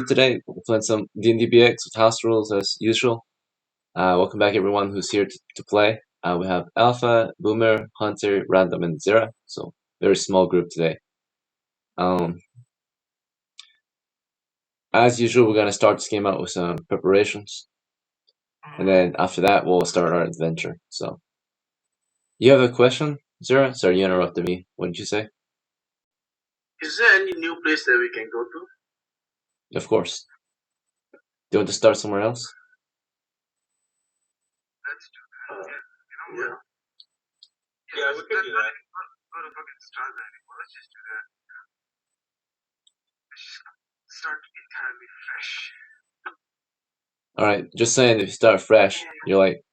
Today we're playing some D&D BX with house rules as usual. Welcome back everyone who's here to play. We have Alpha, Boomer, Hunter, Random, and Zera. So very small group today. As usual, we're gonna start this game out with some preparations, and then after that we'll start our adventure. So you have a question, Zera? Sorry, you interrupted me. What did you say? Is there any new place that we can go to? Of course. Do you want to start somewhere else? Let's do that. Yeah. Yeah, we could do that. Go to fucking start that anymore. Let's just do that. Let's just start entirely fresh. Alright, just saying if you start fresh, you're like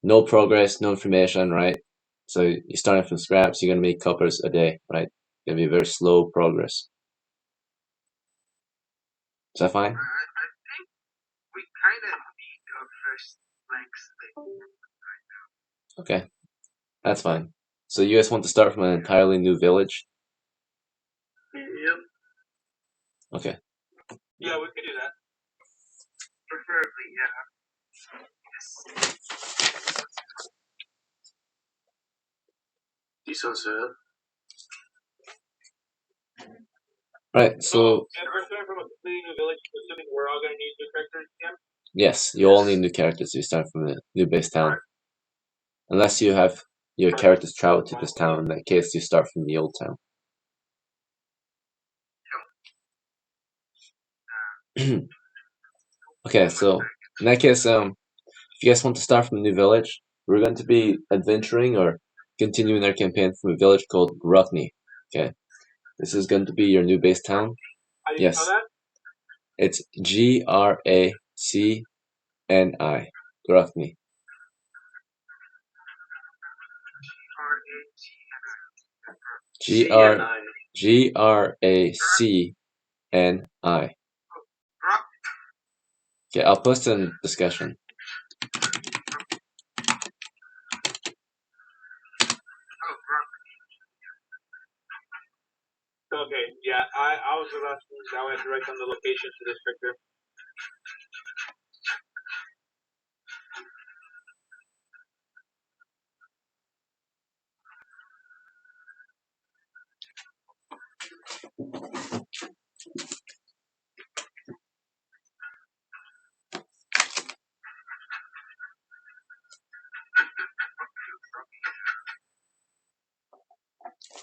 no progress, no information, right? So you're starting from scratch, you're gonna make coppers a day, right? It's gonna be very slow progress. Is that fine? I think we kind of need a fresh blank slate right now. Okay, that's fine. So you guys want to start from an entirely new village? Yep. Okay. Yeah, we could do that. Preferably, yeah. Yes. This one's Right, so if we're starting from a completely new village, assuming we're all gonna need new characters again? yes, you all need new characters, so you start from a new base town. Unless you have your characters travel to this town, in that case you start from the old town. Okay, so in that case, if you guys want to start from a new village, we're going to be adventuring or continuing our campaign from a village called Grukny. Okay, this is going to be your new base town. How do you spell that? It's Gracni. Grukny. Gracni. Okay, I'll post in discussion. Okay, yeah, I was about to use that. I had to write down the location for this picture.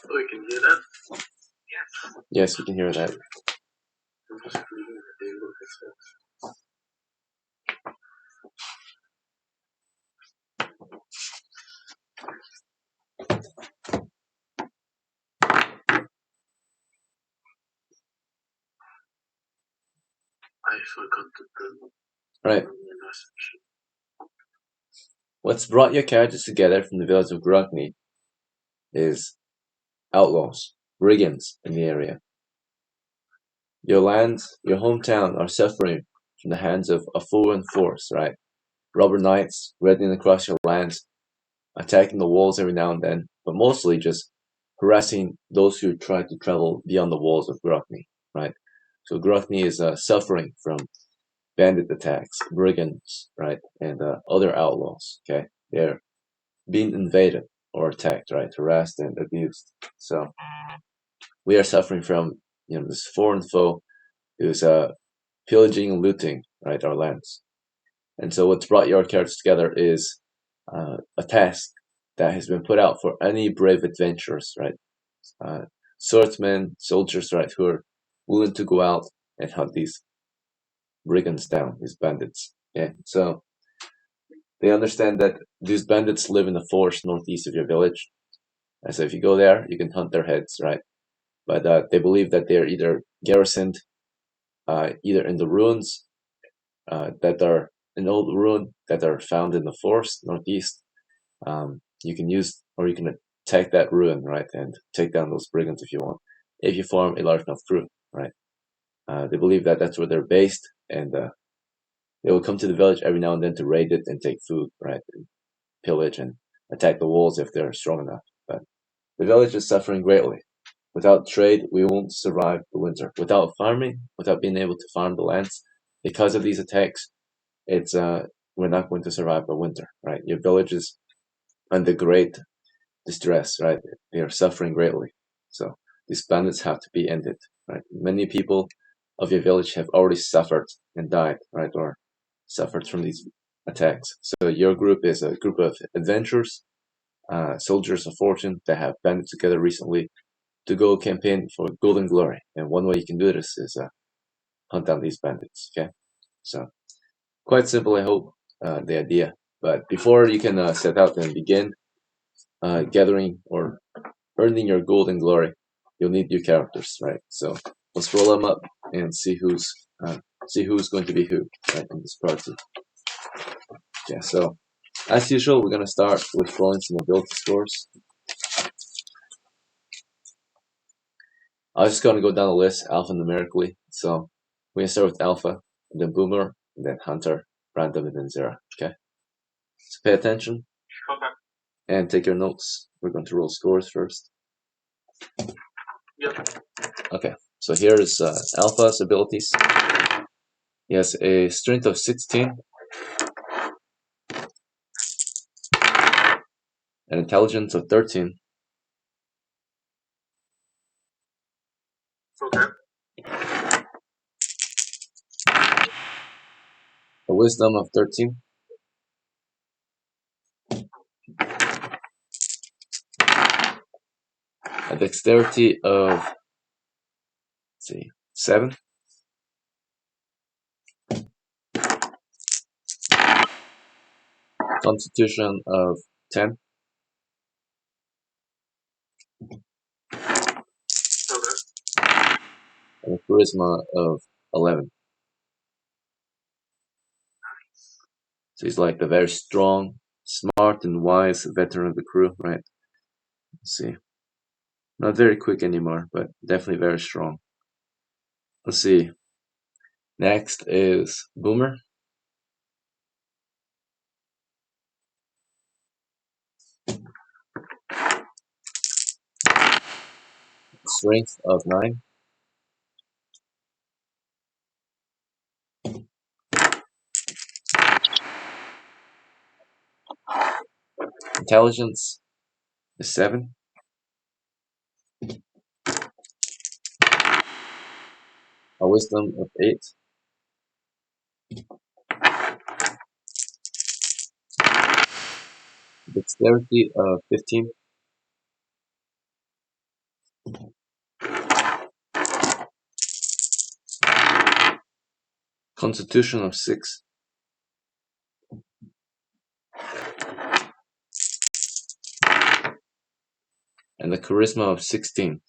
We can hear that? Yes. Yes, we can hear that. I forgot to do. Right. What's brought your characters together from the village of Grukny is outlaws, brigands in the area. Your lands, your hometown are suffering from the hands of a foreign force, right? Robber knights raiding across your lands, attacking the walls every now and then, but mostly just harassing those who try to travel beyond the walls of Grukny, right? So Grukny is suffering from bandit attacks, brigands, right, and other outlaws. Okay, they're being invaded or attacked, right, harassed and abused. So we are suffering from this foreign foe who's pillaging and looting, right, our lands. And so what's brought your characters together is a task that has been put out for any brave adventurers, right? Swordsmen, soldiers, right, who are willing to go out and hunt these brigands down, these bandits. Yeah, so they understand that these bandits live in the forest northeast of your village. And so if you go there, you can hunt their heads, right? But they believe that they're either garrisoned, either in the ruins that are an old ruin that are found in the forest northeast. You can use, or you can attack that ruin, right, and take down those brigands if you want, if you form a large enough crew, right? They believe that that's where they're based, and they will come to the village every now and then to raid it and take food, right, and pillage and attack the walls if they're strong enough. But the village is suffering greatly. Without trade, we won't survive the winter. Without farming, without being able to farm the lands, because of these attacks, it's we're not going to survive the winter, right? Your village is under great distress, right? They are suffering greatly. So these bandits have to be ended, right? Many people of your village have already suffered and died, right? Or suffered from these attacks. So your group is a group of adventurers, soldiers of fortune that have banded together recently to go campaign for golden glory. And one way you can do this is hunt down these bandits. Okay, so quite simple, I hope, the idea. But before you can set out and begin gathering or earning your golden glory, you'll need your characters, right? So let's roll them up and see who's going to be who, right, in this party. Yeah. So as usual, we're gonna start with rolling some ability scores. I'm just gonna go down the list alphanumerically. So we're gonna start with Alpha, and then Boomer, and then Hunter, Random, and then Zera. Okay. So pay attention Okay. and take your notes. We're going to roll scores first. Yep. Okay. So here is Alpha's abilities. He has a strength of 16, an intelligence of 13, Okay. a wisdom of 13, a dexterity of, let's see, 7, constitution of 10, Okay. and a charisma of 11. So he's like the very strong, smart, and wise veteran of the crew, right? Let's see. Not very quick anymore, but definitely very strong. Let's see. Next is Boomer. Strength of 9, intelligence is 7, a wisdom of 8, dexterity of 15, constitution of 6, and a charisma of 16.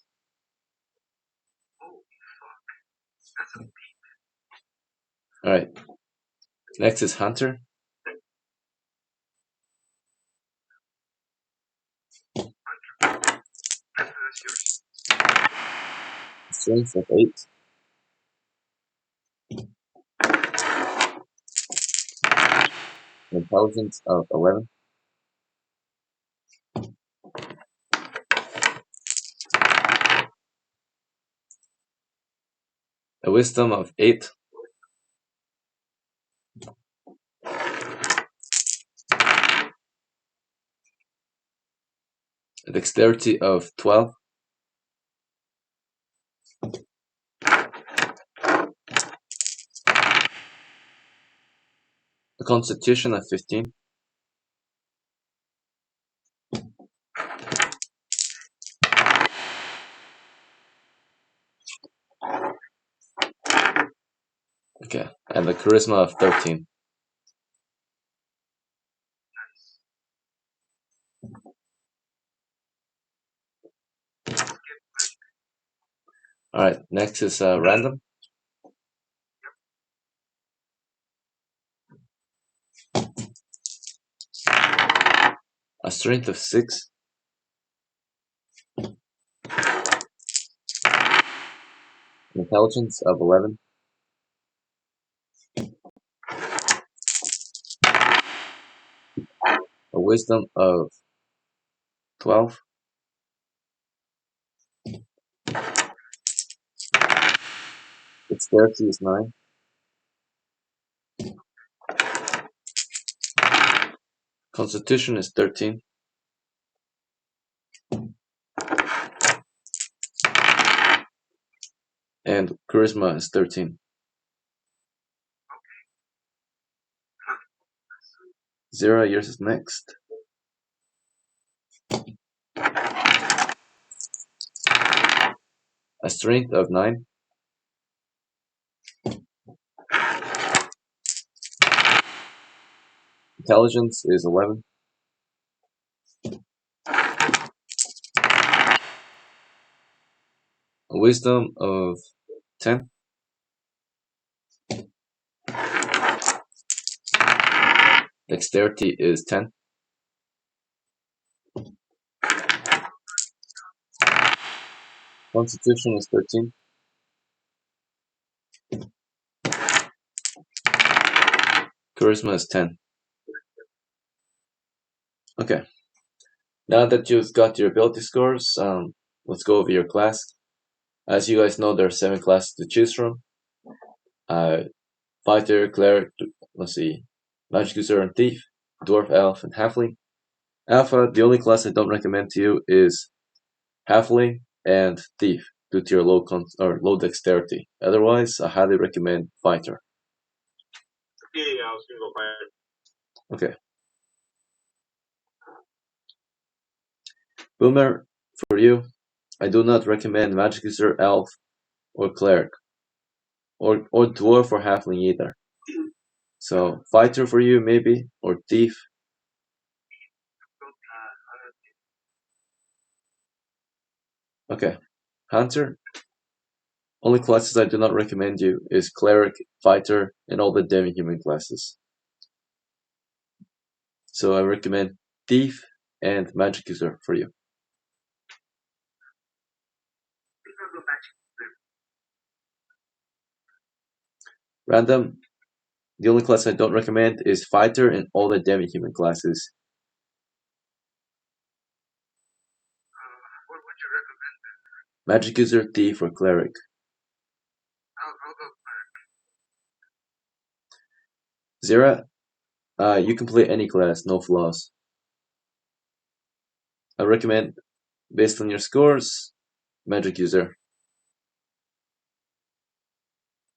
Alright, next is Hunter. That's yours. Strength of 8, intelligence of 11, a wisdom of 8, a dexterity of 12, a constitution of 15, okay, and a charisma of 13. Alright, next is Random. A strength of 6, an intelligence of 11, a wisdom of 12, Dexterity is 9. Constitution is 13. And Charisma is 13. Zero, yours is next. A strength of 9. Intelligence is 11. A wisdom of 10. Dexterity is 10. Constitution is 13. Charisma is 10. Okay. Now that you've got your ability scores, let's go over your class. As you guys know, there are 7 classes to choose from. Fighter, Cleric, Magic User and Thief, Dwarf, Elf, and Halfling. Alpha, the only class I don't recommend to you is Halfling and Thief due to your low dexterity. Otherwise, I highly recommend Fighter. Yeah, I was gonna go Fighter. Okay. Boomer, for you, I do not recommend Magic User, Elf, or Cleric, or Dwarf or Halfling either. So, Fighter for you, maybe, or Thief. Okay. Hunter, only classes I do not recommend you is Cleric, Fighter, and all the demi-human classes. So I recommend Thief and Magic User for you. Random, the only class I don't recommend is Fighter and all the demi-human classes. What would you recommend? Magic User, Thief, or Cleric. I'll go Cleric. Zera, you can play any class, no flaws. I recommend, based on your scores, Magic User.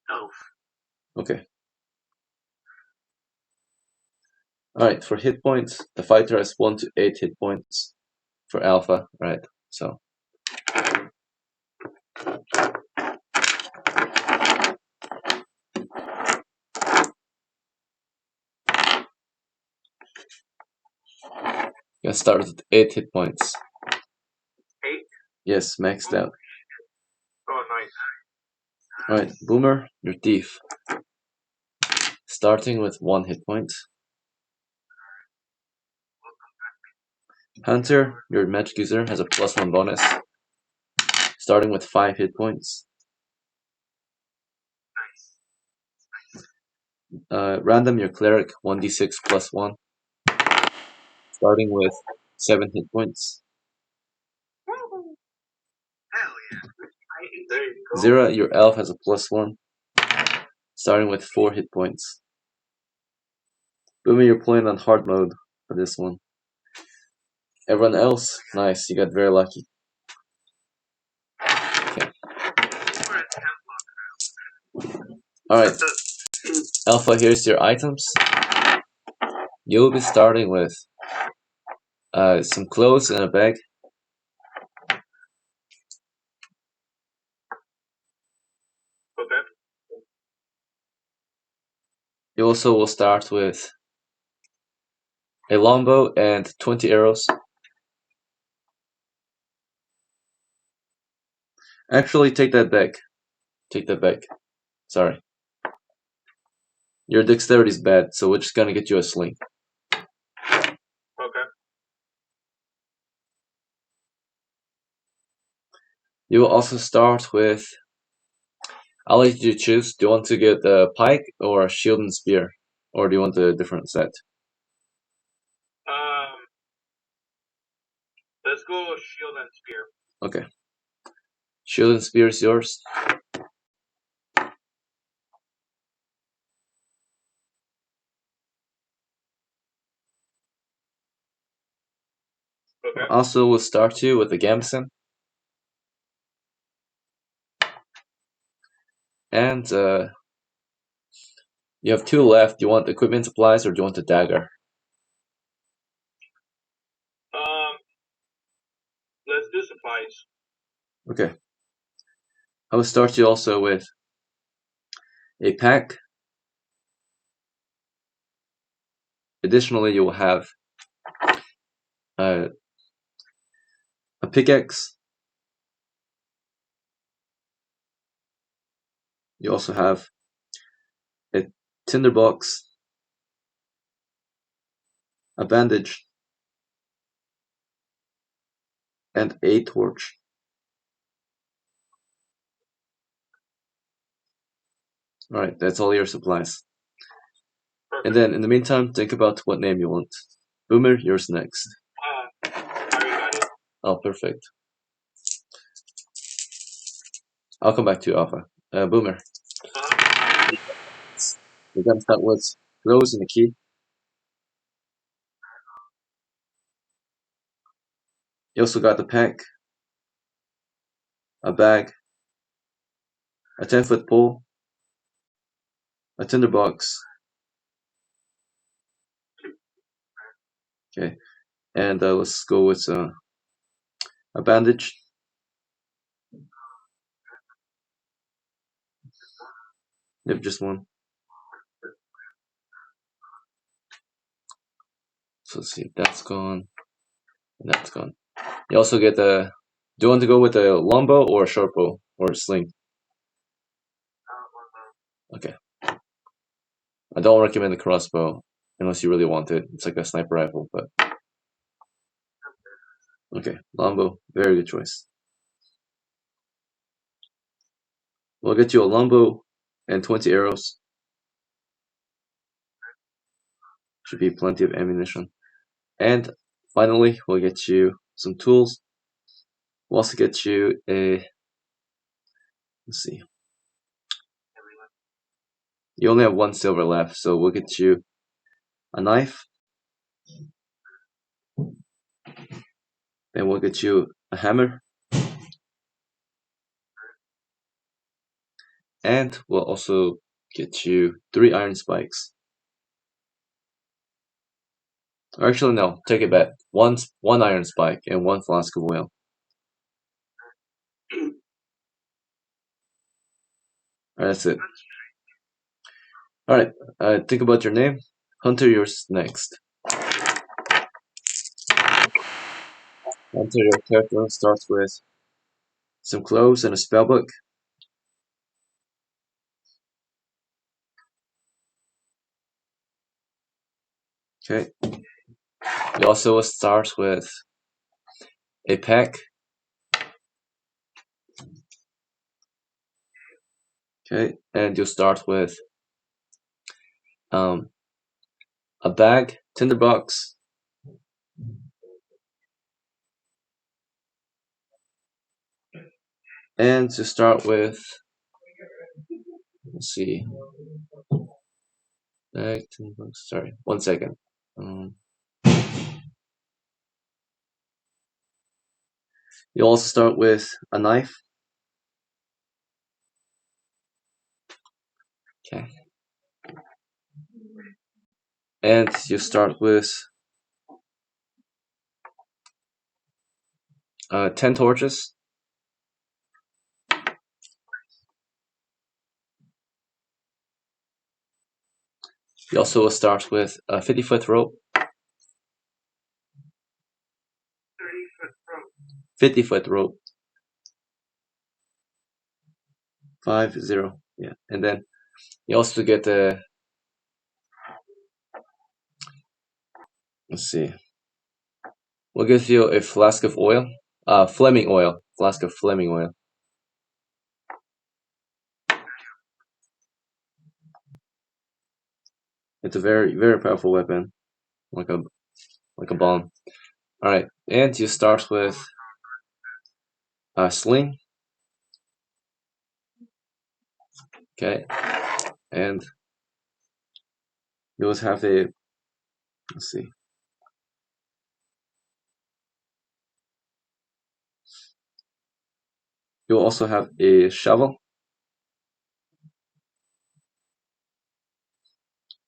Elf. Okay. Alright, for hit points, the fighter has 1 to 8 hit points for alpha, right? So you can start with 8 hit points. 8? Yes, maxed out. Oh, nice. Alright, Boomer, your thief. Starting with 1 hit point. Hunter, your magic user, has a +1 bonus. Starting with 5 hit points. Random, your cleric, 1d6 +1. Starting with 7 hit points. Hell yeah. There you go. Zera, your elf, has a +1. Starting with 4 hit points. Boomer, you're playing on hard mode for this one. Everyone else, nice, you got very lucky. Okay. Alright, Alpha, here's your items. You'll be starting with some clothes in a bag. Okay. You also will start with a longbow and 20 arrows. Actually, take that back. Take that back. Sorry. Your dexterity is bad, so we're just gonna get you a sling. Okay. You will also start with, I'll let you choose. Do you want to get a pike or a shield and spear? Or do you want a different set? Let's go shield and spear. Okay. Shield and spear is yours. Okay. Also, we'll start you with a gambeson. And you have 2 left. Do you want equipment supplies or do you want the dagger? Let's do supplies. Okay. I will start you also with a pack. Additionally, you will have a pickaxe. You also have a tinderbox, a bandage, and a torch. Alright, that's all your supplies. Perfect. And then, in the meantime, think about what name you want. Boomer, yours next. I already got it. Oh, perfect. I'll come back to you, Alpha. Boomer. We're gonna start with clothes and a key. You also got the pack, a bag, a 10-foot pole, a tinderbox. Okay, and let's go with a bandage. Yep, just one. So let's see, that's gone, and that's gone. You also get the. Do you want to go with a longbow or a short bow or a sling? Okay. I don't recommend the crossbow unless you really want it. It's like a sniper rifle, but okay, longbow, very good choice. We'll get you a longbow and 20 arrows. Should be plenty of ammunition. And finally, we'll get you some tools. We'll also get you a. Let's see. You only have 1 silver left, so we'll get you a knife. Then we'll get you a hammer. And we'll also get you 3 iron spikes. Or actually, no, take it back. One iron spike and 1 flask of oil. Alright, that's it. Alright, think about your name. Hunter, yours next. Hunter, your character starts with some clothes and a spellbook. Okay. You also start with a pack. Okay, and you'll start with a bag, tinderbox, and to start with, let's see, bag, tinderbox. Sorry, 1 second. You'll also start with a knife. Okay. And you start with 10 torches. You also will start with a 50-foot rope. 30-foot rope. 50-foot rope. 50. Yeah. And then you also get a. Let's see. We'll give you a flask of oil. Fleming oil. Flask of Fleming oil. It's a very, very powerful weapon. Like a bomb. Alright. And you start with a sling. Okay. And you also have a. Let's see. You'll also have a shovel.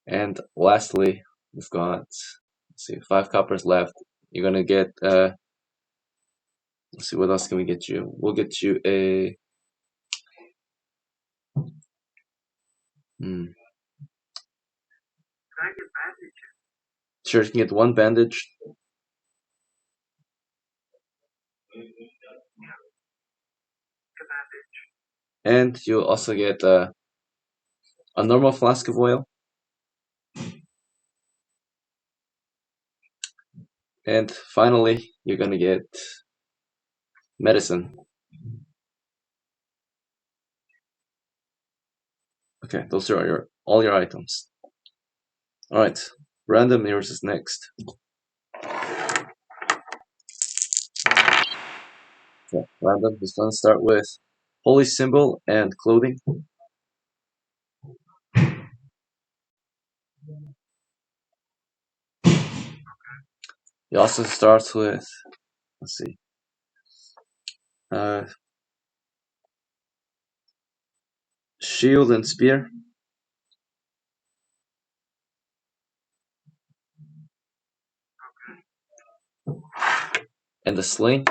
And lastly, we've got, let's see, 5 coppers left. You're gonna get, let's see, what else can we get you? We'll get you a, Can I get bandage? sure, you can get 1 bandage. Get bandage. And you'll also get a normal flask of oil. And finally, you're gonna get medicine. Okay, those are all your items. Alright, random, yours is next. Okay, random is gonna start with holy symbol and clothing. It also starts with, let's see, shield and spear. And a sling.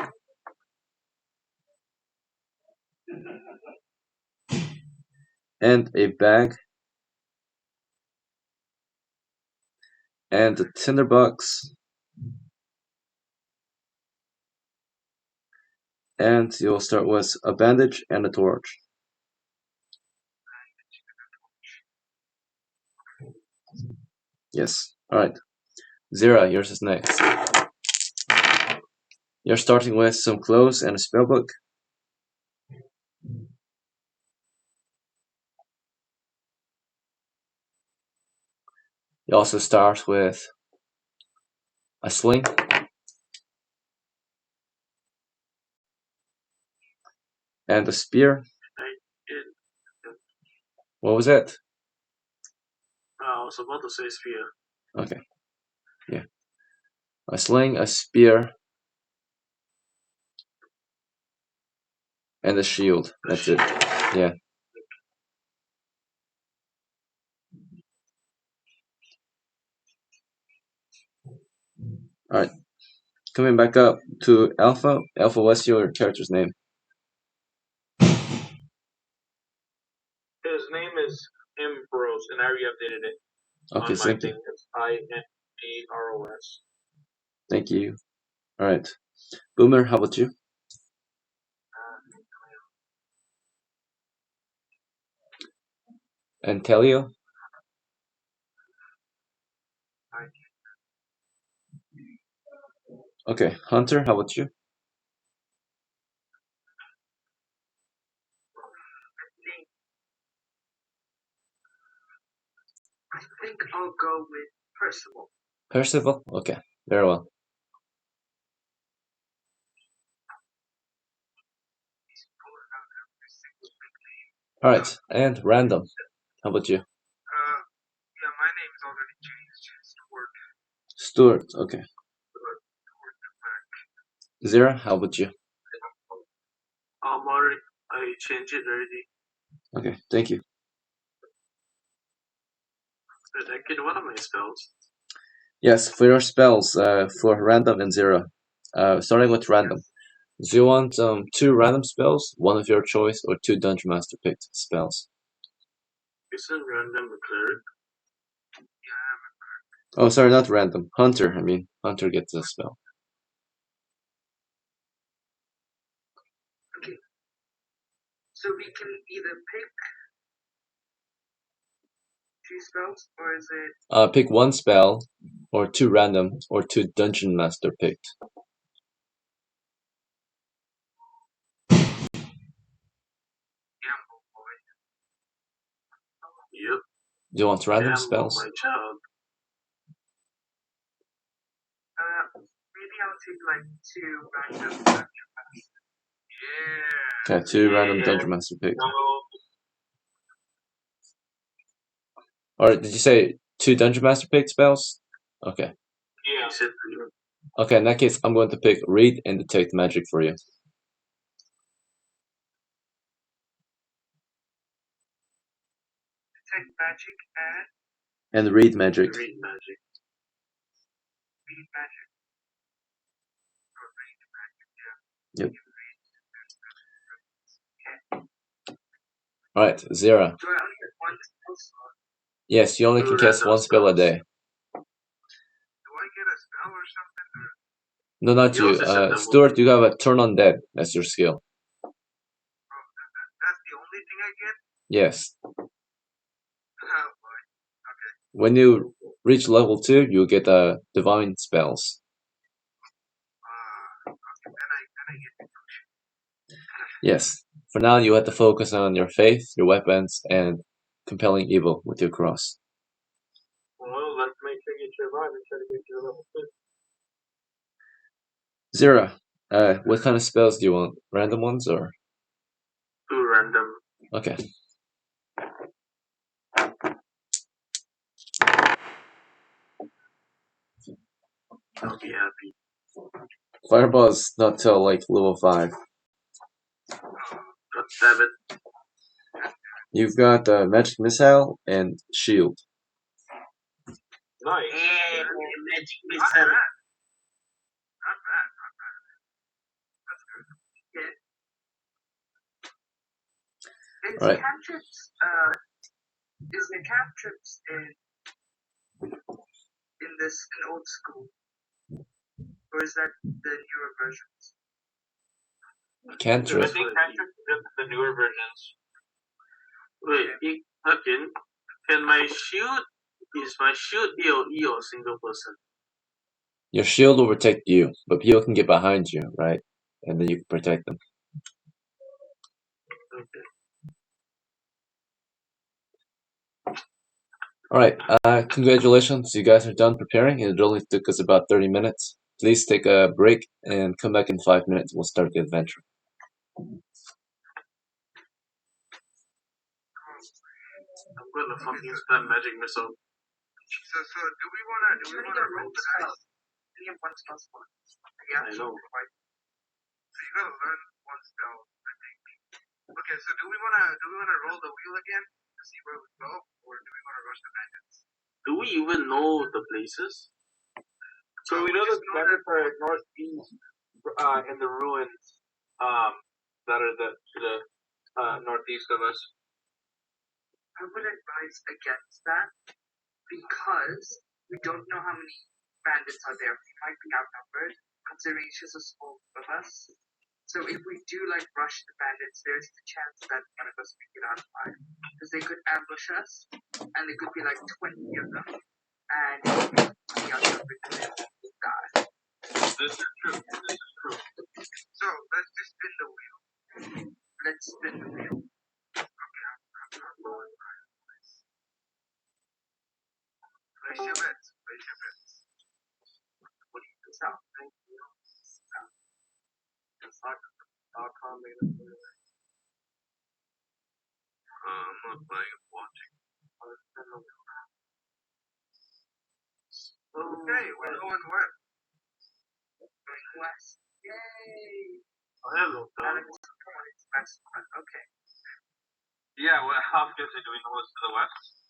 And a bag. And a tinderbox. And you'll start with a bandage and a torch. Yes. Alright. Zira, yours is next. You're starting with some clothes and a spellbook. You also start with a sling. And a spear. What was it? I was about to say spear. Okay. Yeah. A sling, a spear, and a shield. That's it. Yeah. Alright. Coming back up to Alpha. Alpha, what's your character's name? His name is Ambrose, and I re-updated it. Okay, on my thank thing. you. It's INDROS. Thank you. Alright. Boomer, how about you? And Telio? Okay. Hunter, how about you? I think I'll go with Percival. Percival? Okay. Very well. Alright. And random. How about you? Yeah, my name is already changed. Stuart. Okay. Zira, how about you? Already, I changed it already. Okay. Thank you. Did I get one of my spells? Yes, for your spells, for random and Zira. Starting with random. Do you want 2 random spells, 1 of your choice, or 2 Dungeon Master picked spells? Isn't random a cleric? Oh, sorry, not random. Hunter, I mean. Hunter gets a spell. Okay. So we can either pick 2 spells, or is it... Pick 1 spell, or 2 random, or 2 Dungeon Master picked. Yep. Do you want random Gamble, spells? my child. Maybe I'll take like 2 random Dungeon Masters. Yeah. Okay, 2 random Dungeon Master picked. Or did you say 2 Dungeon Master picked spells? Okay. Yeah. Okay, in that case, I'm going to pick Read and Detect Magic for you. detect magic and read magic. read magic. Read magic. Or read magic, yeah. Yep. Alright, Zira. Do I only get one spell slot? Yes, you only can cast one spell a day. Do I get a spell or something? Or? No, not You you. also said that Stuart, you have a turn on dead as your skill. Oh, that's the only thing I get? Yes. Oh boy. Okay. When you reach level 2, you get divine spells. Okay, then I get devotion. Yes. For now, you have to focus on your faith, your weapons, and compelling evil with your cross. Well, let's make sure you survive and try to get to level 2. Zira, what kind of spells do you want? Random ones or? 2 random. Okay. I'll be happy. Fireball's not till like level 5. God damn it. You've got magic missile and shield. Nice. Yeah, magic missile. Not bad. That's good. Yeah. Is Right. cantrips, is the cantrips in old school? Or is that the newer versions? Cantrip. I think cantrips is the newer versions. Wait, again, can my shield be a single person? Your shield will protect you, but people can get behind you, right? And then you can protect them. Okay. Alright, congratulations. You guys are done preparing. It only took us about 30 minutes. Please take a break and come back in 5 minutes. We'll start the adventure. I'm gonna fucking spam magic missile. So do we wanna roll the dice? You have one spell slot. Yeah, I know. So you gotta learn one spell, I think. Okay, so do we wanna roll the wheel again to see where we go, or do we wanna rush the bandits? Do we even know the places? So we know the bandits are northeast, in the ruins, that are to the northeast of us. I would advise against that because we don't know how many bandits are there. We might be outnumbered, considering it's just a small group of us. So if we do rush the bandits, there's the chance that one of us may get out alive. Because they could ambush us, and there could be 20 of them, and if we outnumbered them, we'll die. This is true. So let's just spin the wheel. Let's spin the wheel. Okay, I'm going. Place your bets. What do you think? South. I'm not playing, I'm watching. Okay, we're going west. Yay! I have no time. Okay. Yeah, well, how obviously do we know what's to the west?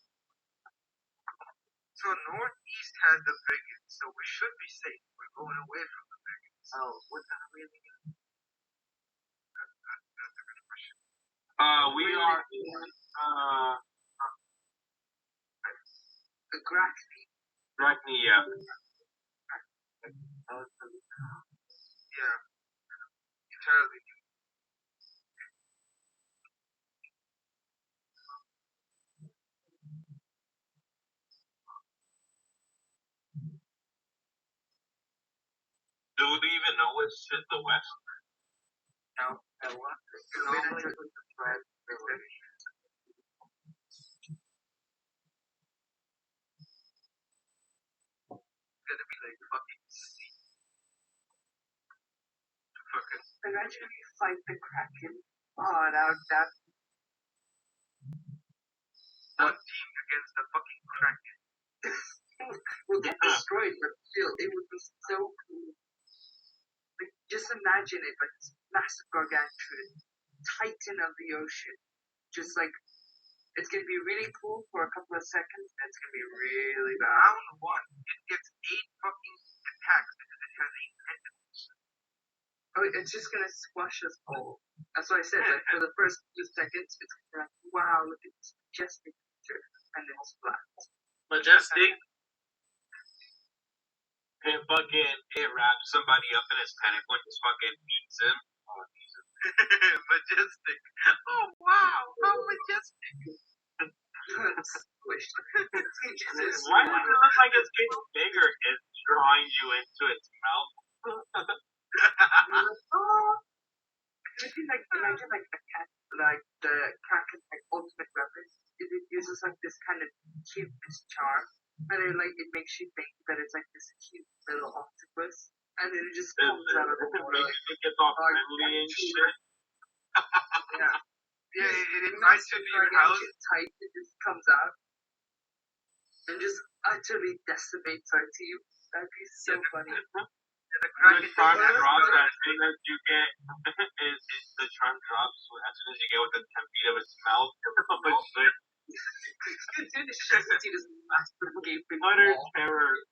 So northeast has the brigands, so we should be safe. We're going away from the brigands. Oh, what the hell are we in? That's a good question. We are in, the Grackney. Yeah. Yeah. Entirely. Do we even know what's to the west? No. What? Normally it's the thread. It's gonna be fucking sea. Fucking. Imagine if you fight the Kraken. Oh, that. One team against the fucking Kraken. We'll get destroyed, but still, it would be so cool. Just imagine it, this massive gargantuan titan of the ocean, just It's gonna be really cool for a couple of seconds, and it's gonna be really bad. Round one, it gets 8 fucking attacks because it has 8 tentacles. Oh, it's just gonna squash us all. That's what I said. Like for the first 2 seconds, it's gonna be like, wow, look at this majestic creature, and then it's flat. Majestic. And fucking it wraps somebody up in his panic when he fucking beats him. Oh, Jesus. Majestic. Oh wow, how majestic. Squished. Why does it look like it's getting bigger? It's drawing you into its mouth. Imagine like a cat, like the Kraken's like ultimate weapon. It uses like this kind of cuteness charm, and it makes you think that it's like this cute little octopus, and then it just comes out of the water. It gets all friendly and shit. Yeah. Yeah, it invites you to your house. Tight, it just comes out and just utterly decimates our team. That'd be so funny. The charm drops as soon as you get the charm drops as soon as you get within 10 feet of its mouth.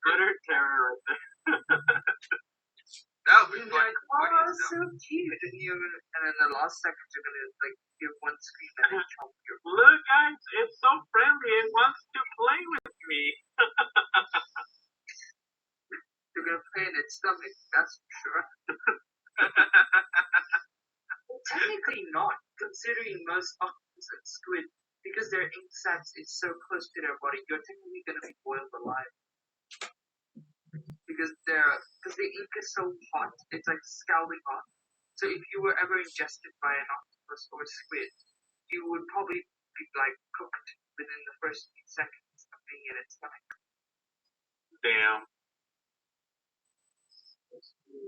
Utter terror right there. That would be like, oh, so cute. And then the last second, you're gonna like give one scream and then chomp your. Look, guys, it's so friendly. It wants to play with me. You're gonna play in its stomach, that's for sure. Well, technically not, considering most octopus and squid, because their ink sacs is so close to their body, you're technically gonna be boiled alive. Because the ink is so hot, it's like scalding hot. So if you were ever ingested by an octopus or squid, you would probably be like cooked within the first few seconds of being in its stomach. Damn.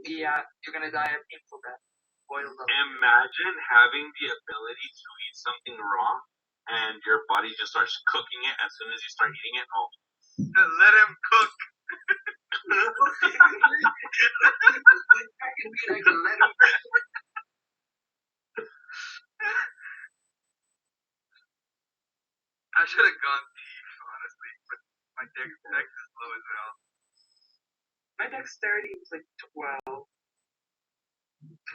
Yeah, you're gonna die a painful death. Boiled up. Imagine having the ability to eat something raw and your body just starts cooking it as soon as you start eating it. Oh. Let him cook. I should have gone deep, honestly, but my dex is low as well. My dexterity is like 12.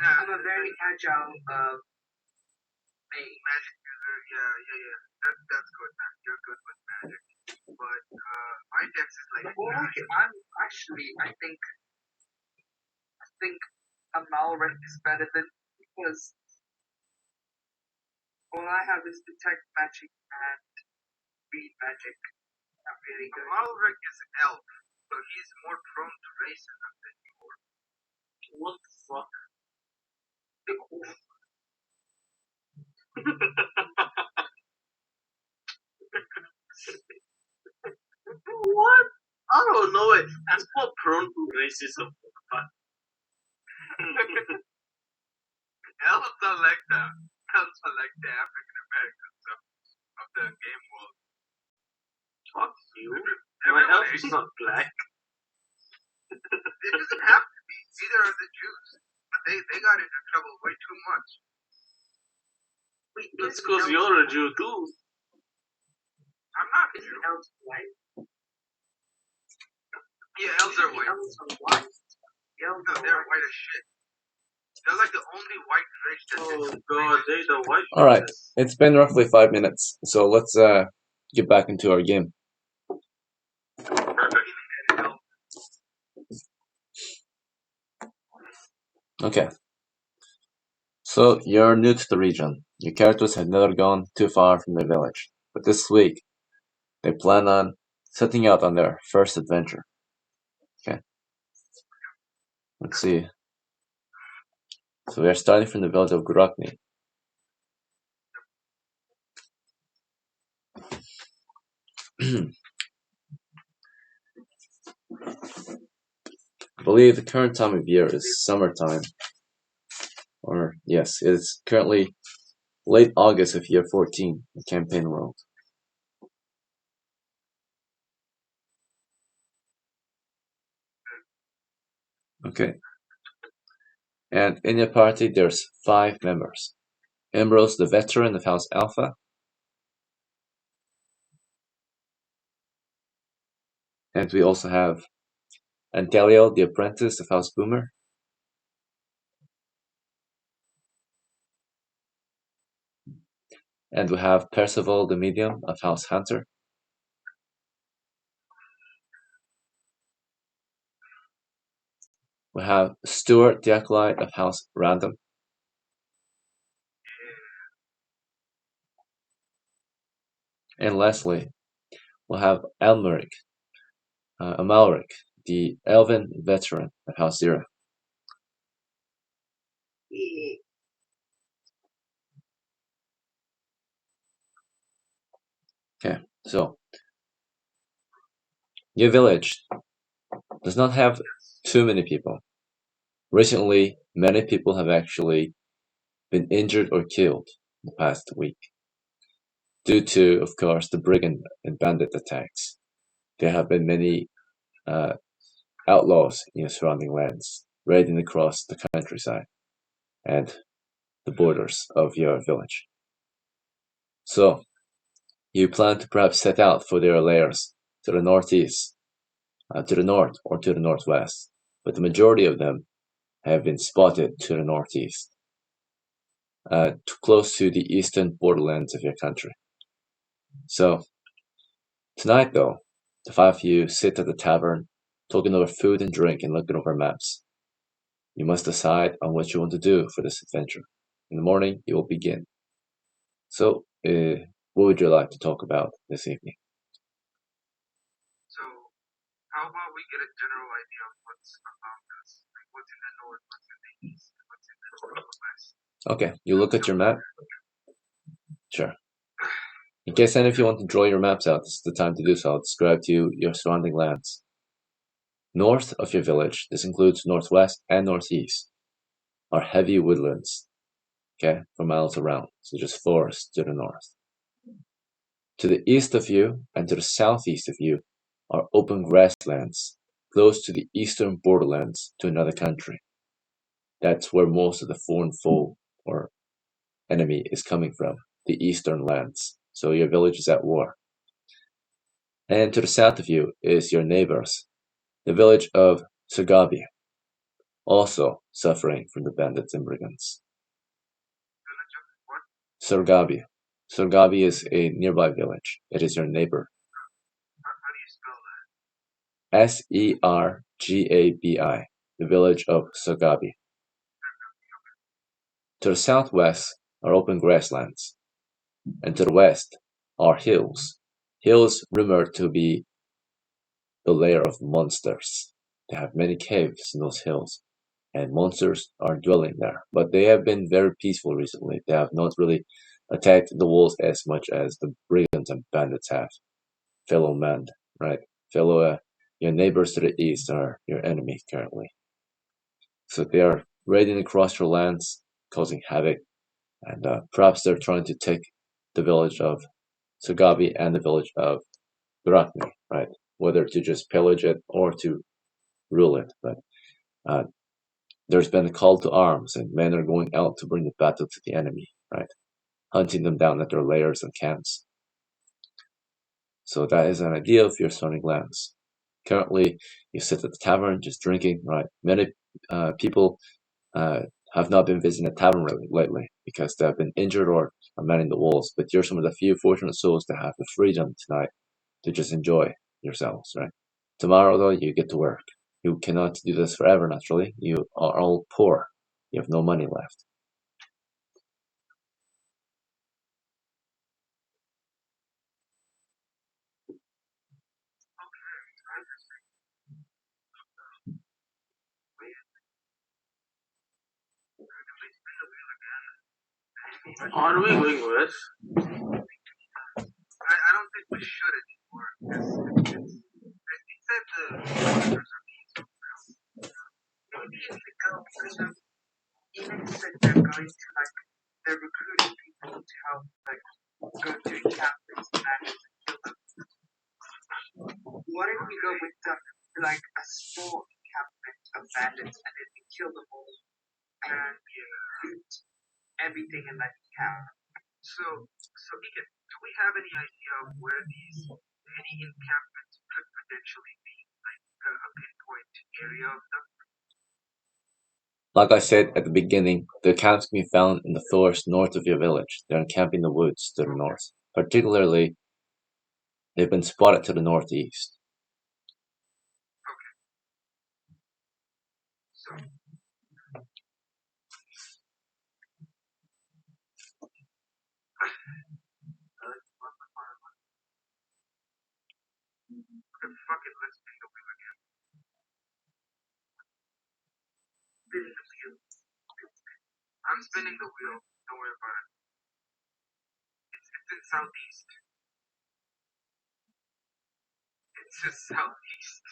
I'm a very agile magic user. Yeah. That's good, man. You're good with magic. But my dex is like. I'm actually, I think a Malrek is better than, because all I have is detect magic and read magic. Not really good. Malrek is an elf, so he's more prone to racism than you are. What the fuck? What? I don't know it. That's not prone to racism. Elves are like that. Elves are like the African Americans of the game world. Fuck you. My elf is not black. It doesn't have to be. Neither are the Jews. But they got into trouble way too much. Wait, that's because you're a Jew too. I'm not a Jew. Elves white? Yeah, elves are white. Elves are white? No, they're white as shit. They're like the only white race that's God, they the white. Alright, it's been roughly 5 minutes, so let's get back into our game. Okay. So, you're new to the region. Your characters have never gone too far from their village, but this week, they plan on setting out on their first adventure. Okay. Let's see. So we are starting from the village of Grokny. I believe the current time of year is summertime. Or, yes, it is currently late August of year 14, the campaign world. Okay. And in your party, there's 5 members. Ambrose, the veteran of House Alpha. And we also have Antelio, the apprentice of House Boomer. And we have Percival, the medium of House Hunter. We have Stuart, the acolyte of House Random. And lastly, we'll have Amalric, the elven veteran of House Zero. Okay, so your village does not have too many people. Recently, many people have actually been injured or killed in the past week due to, of course, the brigand and bandit attacks. There have been many outlaws in the surrounding lands raiding across the countryside and the borders of your village. So, you plan to perhaps set out for their lairs to the northeast, to the north, or to the northwest, but the majority of them have been spotted to the northeast, close to the eastern borderlands of your country. So, tonight though, the five of you sit at the tavern, talking over food and drink and looking over maps. You must decide on what you want to do for this adventure. In the morning, you will begin. So, what would you like to talk about this evening? So, how about we get a general idea of what's around us? Like what's in the north, what's in the east, what's in the northwest. Okay, you look at your map. Sure. In case any of you want to draw your maps out, this is the time to do so. I'll describe to you your surrounding lands. North of your village, this includes northwest and northeast, are heavy woodlands, okay, for miles around, so just forest to the north. To the east of you and to the southeast of you are open grasslands, close to the eastern borderlands to another country. That's where most of the foreign foe or enemy is coming from, the eastern lands. So your village is at war. And to the south of you is your neighbors, the village of Sagabi, also suffering from the bandits and brigands. Surgabi. Surgabi is a nearby village. It is your neighbor. How do you spell that? Sergabi, the village of Surgabi. To the southwest are open grasslands, and to the west are hills. Hills rumored to be the lair of monsters. They have many caves in those hills, and monsters are dwelling there. But they have been very peaceful recently. They have not really attacked the walls as much as the brigands and bandits have. Fellow men, right? Your neighbors to the east are your enemy currently. So they are raiding across your lands, causing havoc, and perhaps they're trying to take the village of Sugabi and the village of Durakni, right? Whether to just pillage it or to rule it. But there's been a call to arms, and men are going out to bring the battle to the enemy, right? Hunting them down at their lairs and camps. So that is an idea of your surrounding lands. Currently, you sit at the tavern just drinking, right? Many people have not been visiting the tavern really lately because they have been injured or are manning the walls. But you're some of the few fortunate souls that have the freedom tonight to just enjoy yourselves, right? Tomorrow, though, you get to work. You cannot do this forever, naturally. You are all poor. You have no money left. Are we going west? I don't think we should anymore. It said the monsters are being so real. Maybe if we go because of even said they're going to like they're recruiting people to help like go to encampments and kill them. What if we go with them to like a small encampment of bandits and then we kill them all and loot everything in that camp? So Ian, do we have any idea of where these any encampments could potentially be like a pinpoint area of them? Like I said at the beginning, the camps can be found in the forest north of your village. They're encamping in the woods to the north. Particularly, they've been spotted to the northeast. Okay. So. Fuck it, let's spin the wheel again. Spinning the wheel. I'm spinning the wheel. Don't worry about it. It's in southeast. It's just southeast.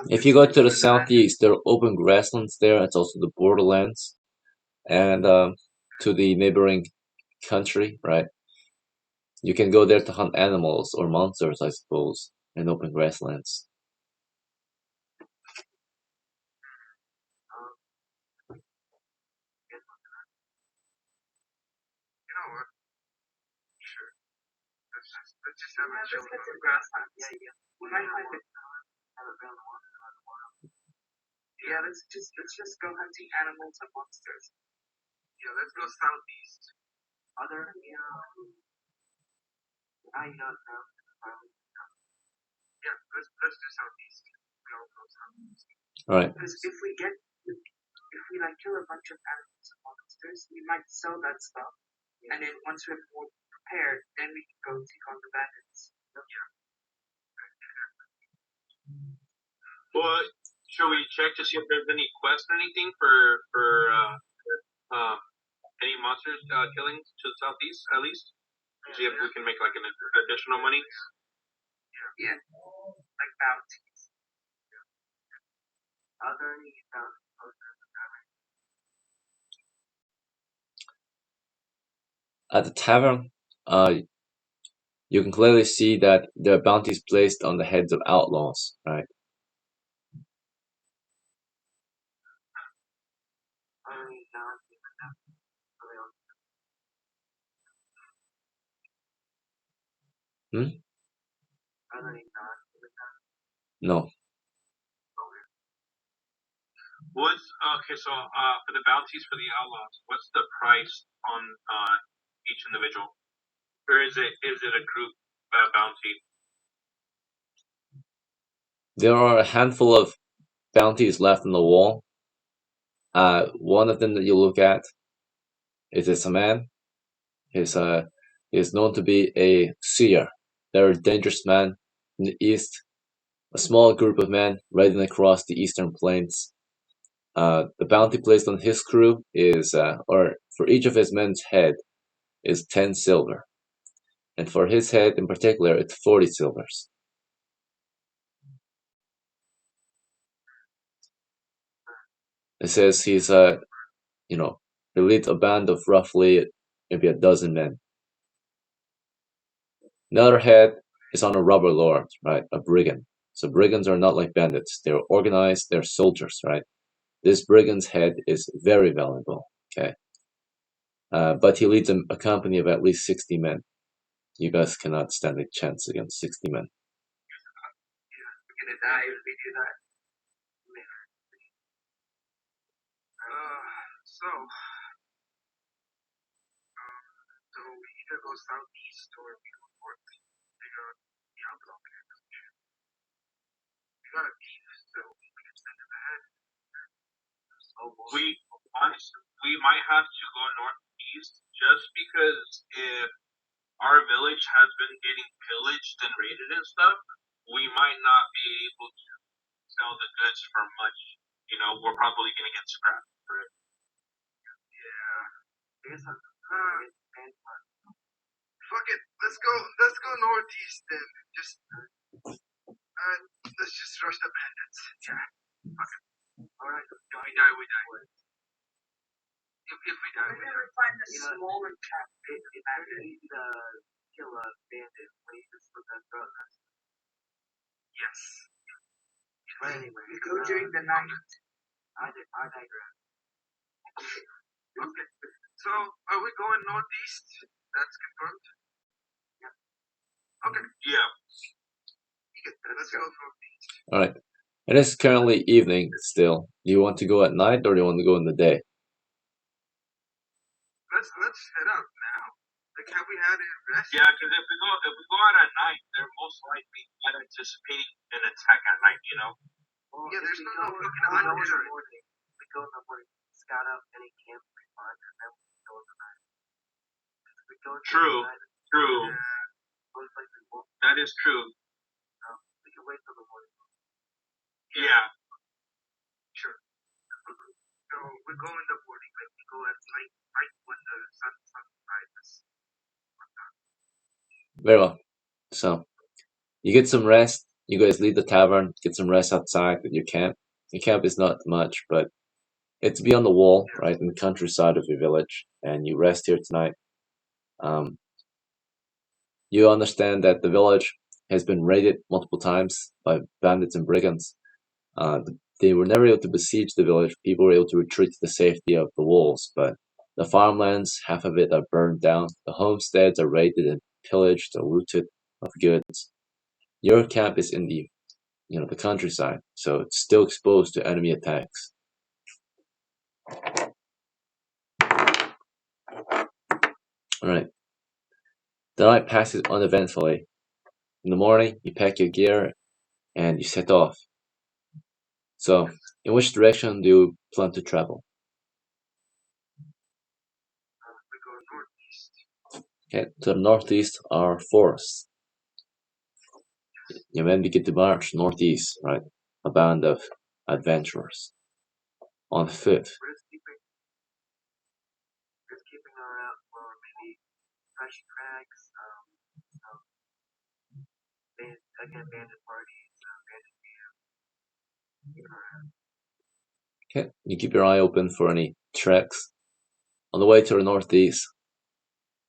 If you go to the southeast, there are open grasslands there. It's also the borderlands, and to the neighboring country, right? You can go there to hunt animals or monsters, I suppose, in open grasslands. You know what? Sure. Let's just have a chill on the grasslands. Yeah. We might find it. Yeah, let's just go hunting animals and monsters. Yeah, let's go southeast. Other I don't know. Yeah, let's do southeast. We'll go southeast. All right. Because if we like kill a bunch of animals and monsters, we might sell that stuff, and then once we're more prepared, then we can go take on the bandits. Yeah. Well, should we check to see if there's any quests or anything for any monsters killing to the southeast at least? See if we can make like an additional money. Yeah. Like bounties. Are there any At the tavern, you can clearly see that there are bounties placed on the heads of outlaws, right? No. What's okay? So for the bounties for the outlaws, what's the price on each individual, or is it a group bounty? There are a handful of bounties left on the wall. One of them that you look at is a man. He's known to be a seer. They're a dangerous man in the east. A small group of men riding across the eastern plains. The bounty placed on his crew is, or for each of his men's head, is 10 silver. And for his head in particular, it's 40 silvers. It says he's, he leads a band of roughly maybe a dozen men. Another head is on a robber lord, right? A brigand. So brigands are not like bandits. They're organized, they're soldiers, right? This brigand's head is very valuable, okay? But he leads a company of at least 60 men. You guys cannot stand a chance against 60 men. We're gonna die if we do that. So we either go southeast or we go north. Figure out the outlaw camp. We got a beef, so we can send him ahead. We might have to go northeast just because if our village has been getting pillaged and raided and stuff, we might not be able to sell the goods for much. We're probably gonna get scrapped for it. Yeah. Fuck it. Let's go northeast then. Let's just rush the bandits. Yeah. Fuck it. Alright. If we die, we die. If we die, we die. Find a smaller camp. Kill a bandit. Yes. But anyway, we go during the night. I digress. Okay. So, are we going northeast? That's confirmed? Yeah. Okay. Yeah. Let's go. Alright. It is currently evening still. Do you want to go at night or do you want to go in the day? Let's head out now. Like, have we had a rest? Yeah, because if we go out at night, they're most likely not anticipating an attack at night. You know. Well, yeah, there's no fucking island. We go in the morning, scout out any camp we find, and then we go in the night. We go True. True. Most likely won't. That is true. We can wait till the morning. Yeah. Sure. So we go in the morning, like we go at night, right when the sun rises. Very well. So, you get some rest. You guys leave the tavern, get some rest outside at your camp. Your camp is not much, but it's beyond the wall, right, in the countryside of your village, and you rest here tonight. You understand that the village has been raided multiple times by bandits and brigands. They were never able to besiege the village. People were able to retreat to the safety of the walls, but the farmlands, half of it are burned down. The homesteads are raided and pillaged or looted of goods. Your camp is in the countryside, so it's still exposed to enemy attacks. All right. The night passes uneventfully. In the morning, you pack your gear and you set off. So, in which direction do you plan to travel? We go northeast. Okay, to the northeast are forests. You men begin to march northeast, right? A band of adventurers on foot. We're just keeping our eye out for maybe fresh tracks, bandit parties, bandit camp. Okay, you keep your eye open for any tracks. On the way to the northeast,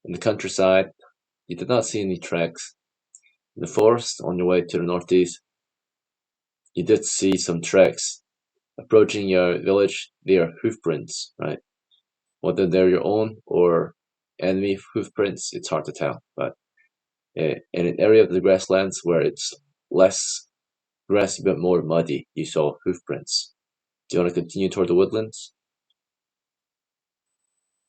in the countryside, you did not see any tracks. In the forest, on your way to the northeast, you did see some tracks. Approaching your village, they are hoofprints, right? Whether they're your own or enemy hoofprints, it's hard to tell. But in an area of the grasslands where it's less grassy but more muddy, you saw hoofprints. Do you want to continue toward the woodlands?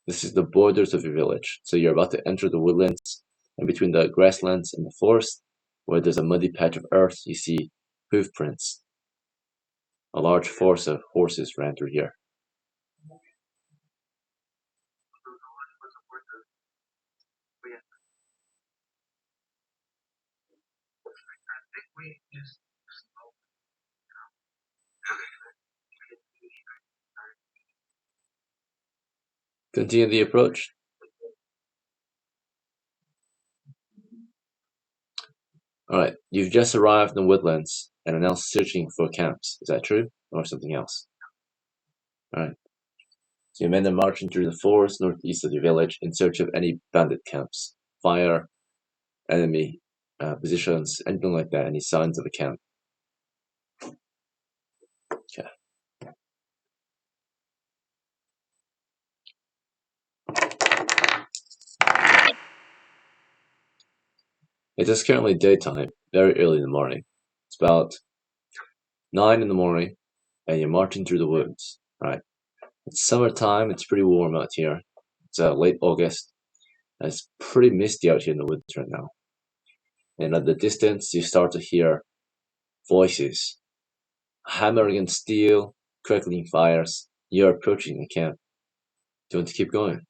This is the borders of your village, so you're about to enter the woodlands, and between the grasslands and the forest, where there's a muddy patch of earth, you see hoofprints. A large force of horses ran through here. I think we just Continue the approach. Alright, you've just arrived in the woodlands and are now searching for camps. Is that true? Or something else? Alright. So your men are marching through the forest northeast of your village in search of any bandit camps, fire, enemy positions, anything like that, any signs of a camp. Okay. It is currently daytime, very early in the morning. It's about 9 in the morning, and you're marching through the woods. Right. It's summertime, it's pretty warm out here. It's late August, and it's pretty misty out here in the woods right now. And at the distance, you start to hear voices, hammering against steel, crackling fires. You're approaching the camp. Do you want to keep going?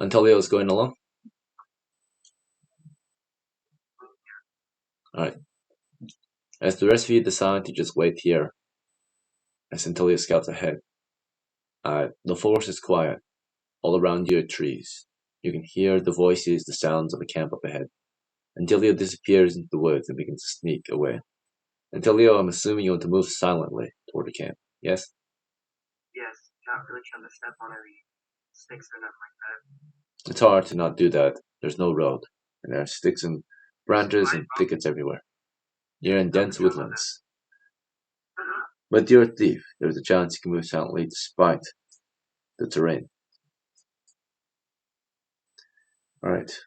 Antonio is going along? Alright. As the rest of you decide to just wait here, as Antonio scouts ahead, the forest is quiet. All around you are trees. You can hear the voices, the sounds of a camp up ahead. Antilio disappears into the woods and begins to sneak away. Antilio, I'm assuming you want to move silently toward the camp, yes? Yes, not really trying to step on any sticks or nothing like that. It's hard to not do that. There's no road, and there are sticks and branches and thickets everywhere. You're in dense woodlands. But you're a thief. There's a chance you can move silently despite the terrain. Alright.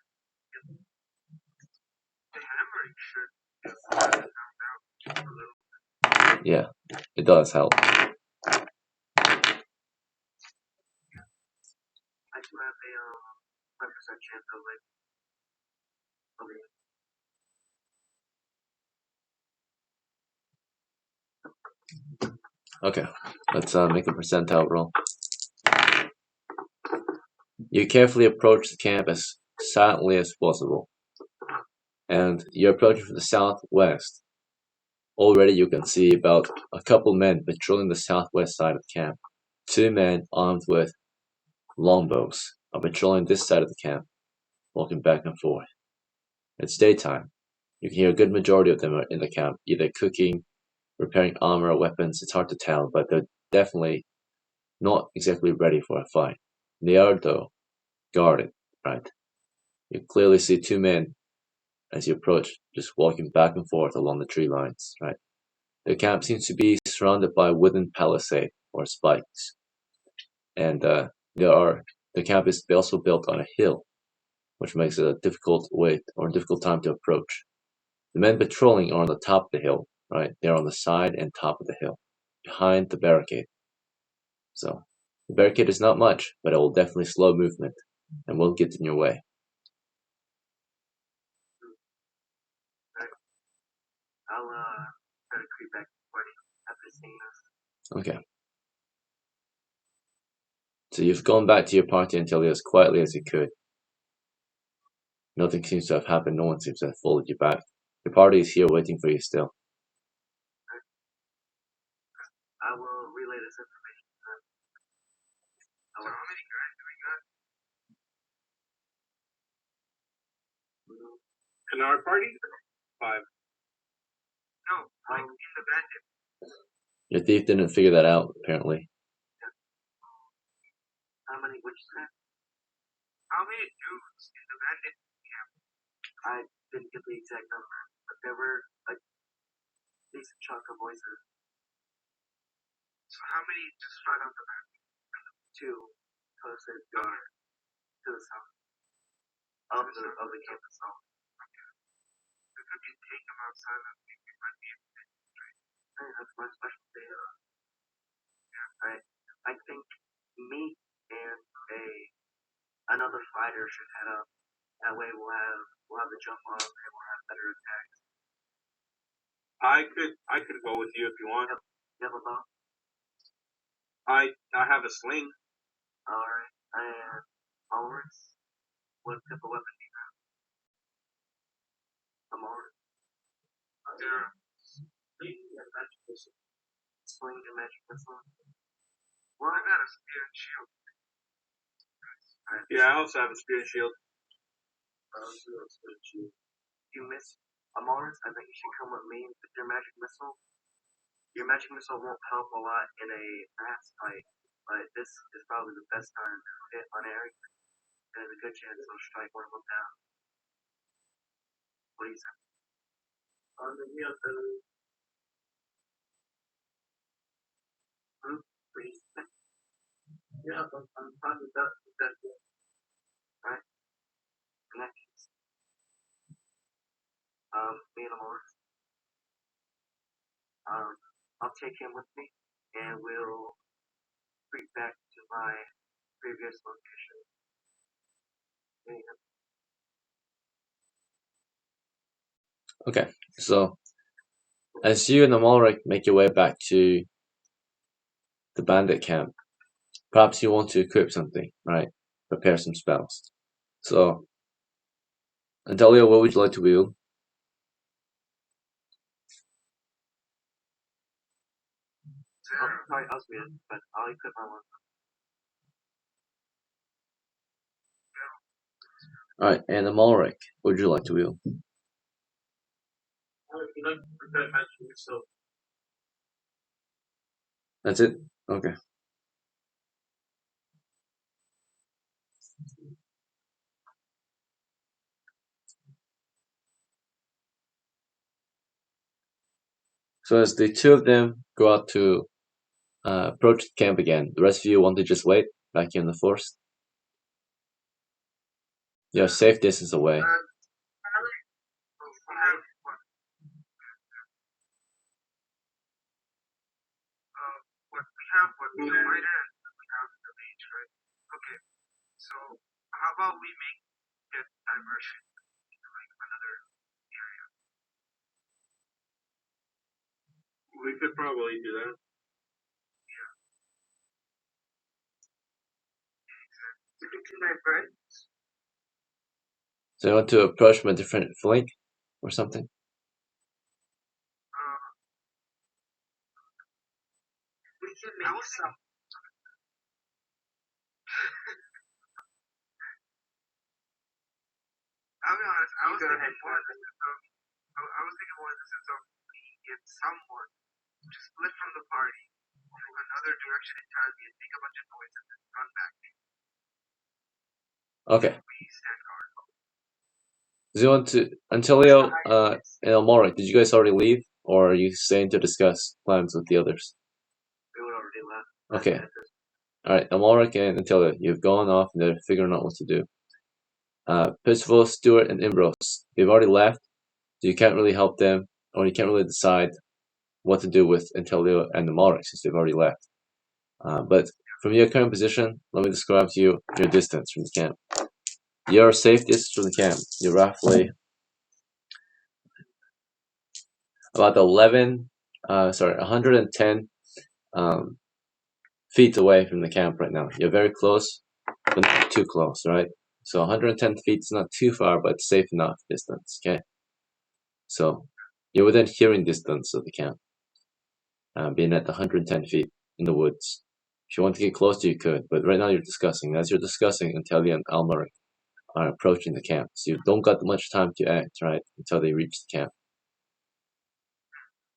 Yeah, it does help. I do have a 100% chance of like Okay, let's make a percentile roll. You carefully approach the camp as silently as possible, and you're approaching from the southwest. Already you can see about a couple men patrolling the southwest side of the camp. 2 men armed with longbows are patrolling this side of the camp, walking back and forth. It's daytime. You can hear a good majority of them are in the camp, either cooking, repairing armor or weapons. It's hard to tell, but they're definitely not exactly ready for a fight. They are, though, guarded, right? You clearly see 2 men as you approach, just walking back and forth along the tree lines, right? The camp seems to be surrounded by wooden palisade or spikes, and the camp is also built on a hill, which makes it a difficult time to approach. The men patrolling are on the top of the hill, right? They're on the side and top of the hill, behind the barricade. So the barricade is not much, but it will definitely slow movement and won't get in your way. I'll try to creep back after seeing this. Okay. So you've gone back to your party until as quietly as you could. Nothing seems to have happened. No one seems to have followed you back. Your party is here waiting for you still. I will relay this information to them. How many guys do we got? In our party? 5. No, like in the bandit. Your thief didn't figure that out, apparently. How many witches have? How many dudes in the bandit camp? I didn't get the exact number, but there were a decent chunk of voices. So how many just right off the bat? 2 closer to the south of the camp itself. If we can take them outside of the camp, might be a bit straight. That's my specialty. I think me and another fighter should head up. That way we'll have the jump off and we'll have better attacks. I could go with you if you want. You have a bow? I have a sling. Alright. And followers? What type of weapon do you have? A mower? There. Sling and magic missile. Well, I got a spear and shield. Right. Yeah, I also have a spear and shield. You miss Amars, I think you should come with me with your magic missile. Your magic missile won't help a lot in a mass fight, but this is probably the best time to hit on Eric. There's a good chance he'll strike one of them down. What do you say? Yeah, I'm fine with that. Right? In that case. Me and Amars. I'll take him with me, and we'll creep back to my previous location. Okay, so as you and Amalric make your way back to the bandit camp, perhaps you want to equip something, right? Prepare some spells. So, Antalya, what would you like to wield? Sorry, I was muted, but I'll equip my one. Alright, and Amalric, what would you like to wield? prevent magic missile. That's it? Okay. So as the two of them go out to approach the camp again, the rest of you want to just wait back here in the forest? You're a safe distance away. We have what the fighter and we have the mage, right? Okay, so how about we make it diversion into like another area? We could probably do that. My friend. So you want to approach from a different flank or something? We can make some. I'll be honest. I was thinking more in the sense of. I was thinking more in the sense of we get someone to split from the party to another direction entirely and make a bunch of noise and then run back. Okay. We stand guard. Do you want to Antonio and Elmora, did you guys already leave or are you staying to discuss plans with the others? We would already left. Okay. Alright, Elmoric and Antillia, you've gone off and they're figuring out what to do. Percival, Stuart, and Imbros, they've already left, so you can't really help them, or you can't really decide what to do with Antillia and Elmoric since they've already left. But from your current position, let me describe to you your distance from the camp. Your safe distance from the camp, you're roughly about 110 feet away from the camp right now. You're very close, but not too close, right? So 110 feet is not too far, but safe enough distance, okay? So you're within hearing distance of the camp, being at 110 feet in the woods. If you want to get closer, you could, but right now you're discussing. As you're discussing, Antelia and Almaric are approaching the camp, so you don't got much time to act, right, until they reach the camp.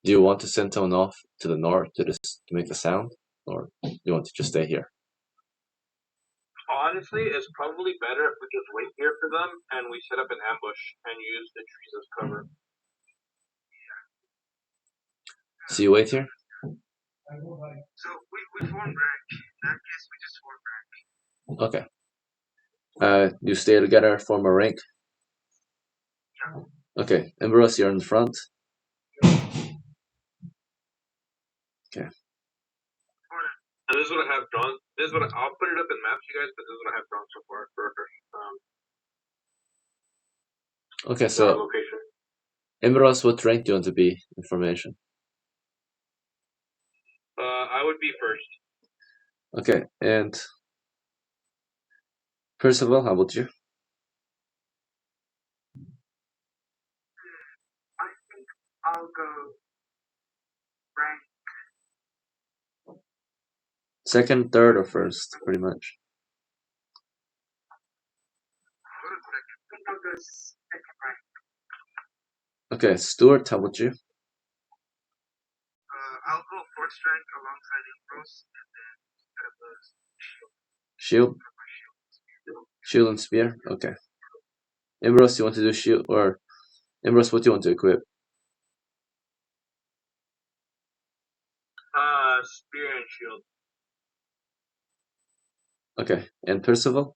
Do you want to send someone off to the north to make the sound, or do you want to just stay here? Honestly, it's probably better if we just wait here for them and we set up an ambush and use the trees as cover. So you wait here? So we form rank. In that case, we just form rank. Okay. You stay together, form a rank? Yeah. Okay. Ambrose, you're in front? Okay. And this is what I have drawn. This is what I'll put it up in maps, you guys, but this is what I have drawn so far for Okay, so location. Ambrose, what rank do you want to be in formation? I would be first. Okay, and Percival, how about you? I think I'll go rank. Second, third, or first, pretty much. I think I'll go second rank. Okay, Stuart, how about you? I'll go first rank alongside Ambrose and then set up a Shield? Shield and spear? Okay. Ambrose, you want to do shield, or Ambrose, what do you want to equip? Spear and shield. Okay, and Percival?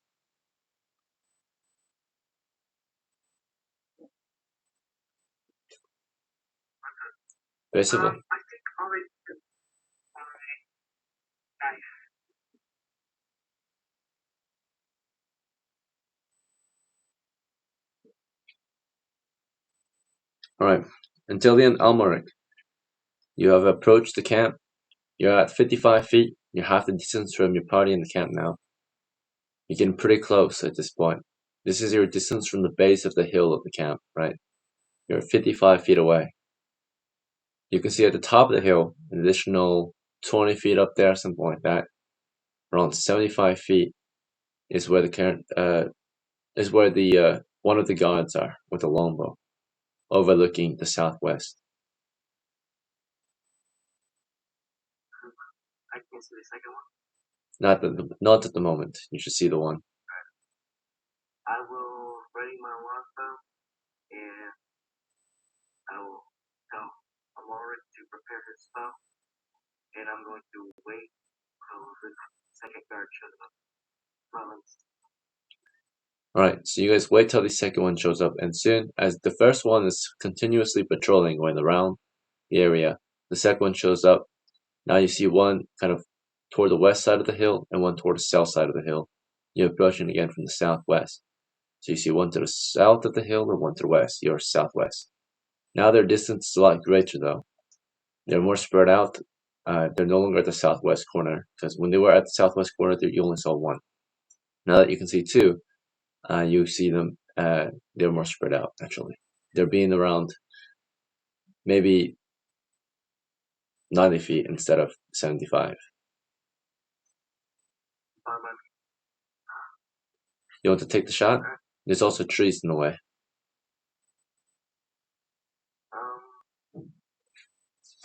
Percival. I think I'll equip my knife. Alright, Antillia and Almaric, you have approached the camp. You're at 55 feet. You're half the distance from your party in the camp now. You're getting pretty close at this point. This is your distance from the base of the hill of the camp, right? You're 55 feet away. You can see at the top of the hill, an additional 20 feet up there, something like that. Around 75 feet is where the one of the gods are with a longbow, overlooking the southwest. I can see the second one. Not at the moment. You should see the one. I will ready my longbow, and I will tell Amoric to prepare his spell, and I'm going to wait until the second guard shows up. Alright, so you guys wait till the second one shows up, and soon as the first one is continuously patrolling, going around the area, the second one shows up. Now you see one kind of toward the west side of the hill and one toward the south side of the hill. You're approaching again from the southwest. So you see one to the south of the hill and one to the west. You're southwest. Now their distance is a lot greater though. They're more spread out. They're no longer at the southwest corner, because when they were at the southwest corner, you only saw one. Now that you can see two, you see them. They're more spread out. Actually, they're being around maybe 90 feet instead of 75. You want to take the shot? There's also trees in the way.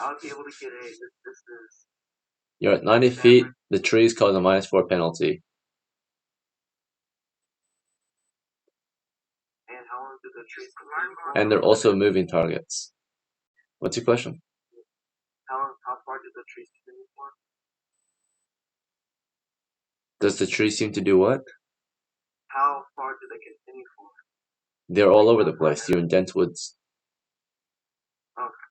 I'll be able to get a. This is. You're at 90 feet. The trees cause a -4 penalty. And how long do the trees And they're also moving targets. What's your question? How far do the trees continue for? Does the tree seem to do what? How far do they continue for? They're all over the place. You're in dense woods. Okay.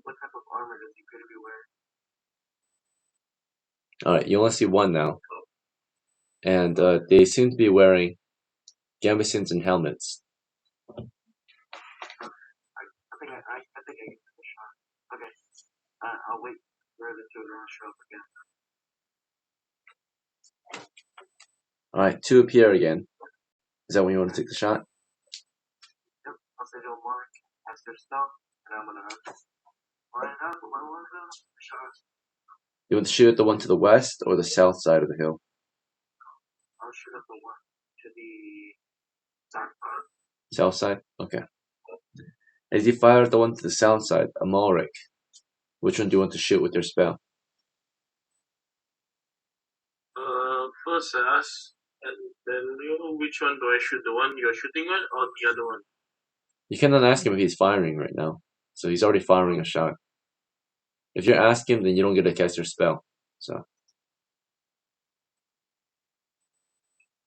What type of armor does he could be wearing? Alright, you only see one now. And they seem to be wearing gambesons and helmets. I think I get the shot. Okay. I'll wait for the two to show up again. Alright, two appear again. Is that when you want to take the shot? Yep. I'll say to Mark, ask their stuff, and I'm gonna line up with my one shot. You want to shoot at the one to the west or the south side of the hill? I'll shoot at the one to the south side. South side? Okay. As you fire at the one to the south side, Amalric, which one do you want to shoot with your spell? First ask, and then which one do I shoot? The one you're shooting at, or the other one? You cannot ask him if he's firing right now, so he's already firing a shot. If you ask him, then you don't get to cast your spell. So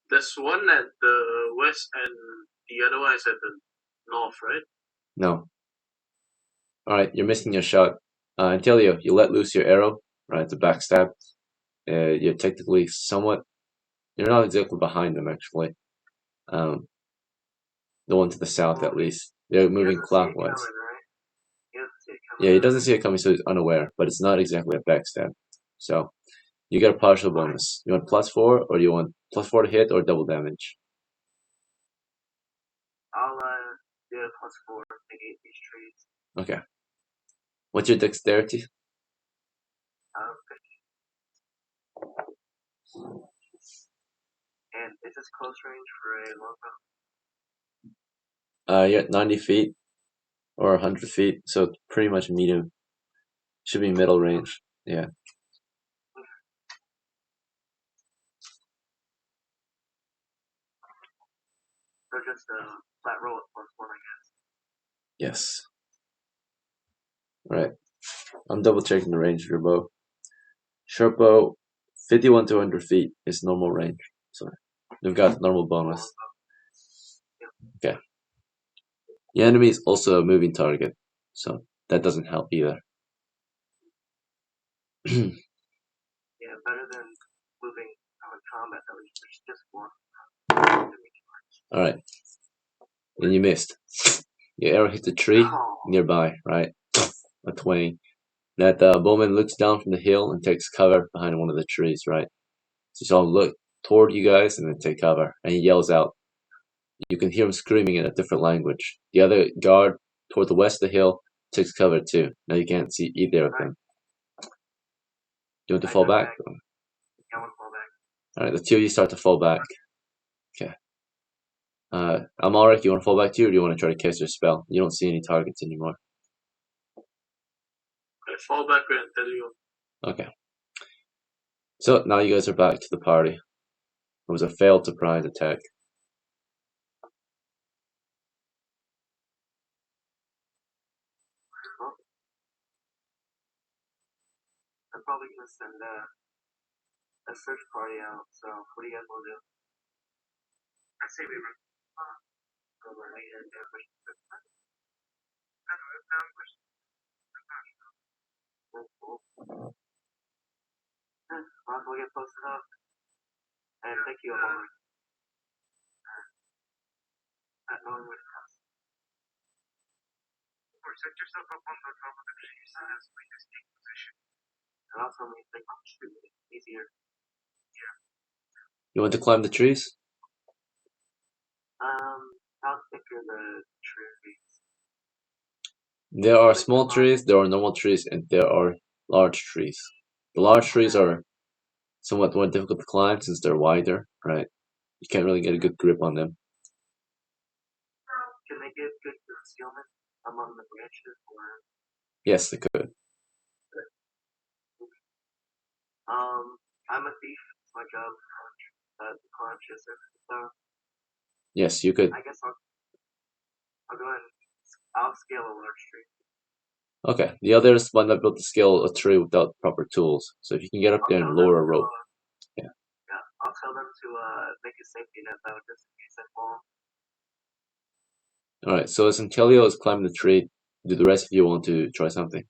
there's one at the west, and the other one is at the north, right? no. Alright, you're missing your shot. Antilio, you let loose your arrow, right? It's a backstab. You're technically somewhat. You're not exactly behind them, actually. The one to the south, at least. They're moving clockwise. Yeah, he doesn't see it coming, so he's unaware. But it's not exactly a backstab. So you get a partial bonus. You want +4, or do you want +4 to hit, or double damage? I'll do a +4 to negate these trees. Okay. What's your dexterity? 50. And is this close range for a longbow? You're at 90 feet or 100 feet, so it's pretty much medium. Should be middle range. Yeah. So just a flat roll at +1, I guess. Yes. Right. I'm double checking the range of your bow. Short bow, 51 to 100 feet is normal range. So you've got normal bonus. Okay. The enemy is also a moving target, so that doesn't help either. Yeah, better than moving out of combat, at least there's just one. Alright. And you missed. Your arrow hit a tree nearby, right? A 20. That bowman looks down from the hill and takes cover behind one of the trees, right? So he's all look toward you guys and then take cover. And he yells out. You can hear him screaming in a different language. The other guard toward the west of the hill takes cover too. Now you can't see either of them. Do you want to fall back? Yeah, I want to fall back. Alright, the two of you start to fall back. Okay. Amalric, you want to fall back too, or do you want to try to cast your spell? You don't see any targets anymore. I fall back and tell you. Okay. So now you guys are back to the party. It was a failed surprise attack. I'm probably gonna send a search party out. So what do you guys want to do? I say we run. Go right ahead and push. Well, we'll get posted up. And thank you, Amon. Not knowing what it costs. Or set yourself up on the top of the trees as we just take position. And also makes the shooting easier. You want to climb the trees? How thick are the trees? There are small trees, there are normal trees, and there are large trees. The large trees are somewhat more difficult to climb since they're wider, right? You can't really get a good grip on them. Can they give good concealment among the branches, or? Yes, they could. I'm a thief. It's my job. Conscious and stuff. Yes, you could. I guess I'll go ahead and I'll scale a large tree. Okay, the others might not be able to scale a tree without proper tools. So if you can get up there and lower a rope. Yeah, I'll tell them to make a safety net though, just in case I fall. Alright, so as Antelio is climbing the tree, do the rest of you want to try something?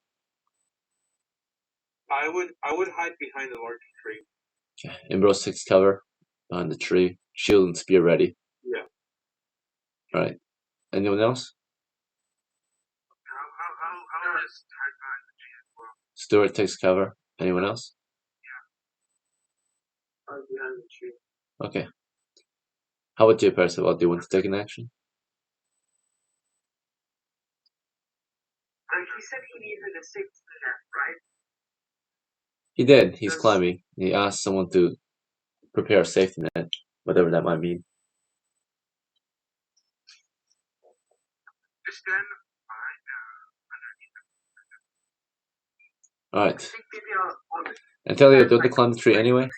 I would hide behind the large tree. Okay, Ambrose takes cover behind the tree, shield and spear ready. Yeah. Alright, anyone else? I'll just hide behind the tree as well. Stuart takes cover. Anyone else? I'm behind the tree. Okay. How about you, Percival? Do you want to take an action? He said he needed a safety net, right? He did. He's climbing. He asked someone to prepare a safety net, whatever that might mean. Just stand behind underneath. Alright. Antelio, do you want to climb the tree anyway?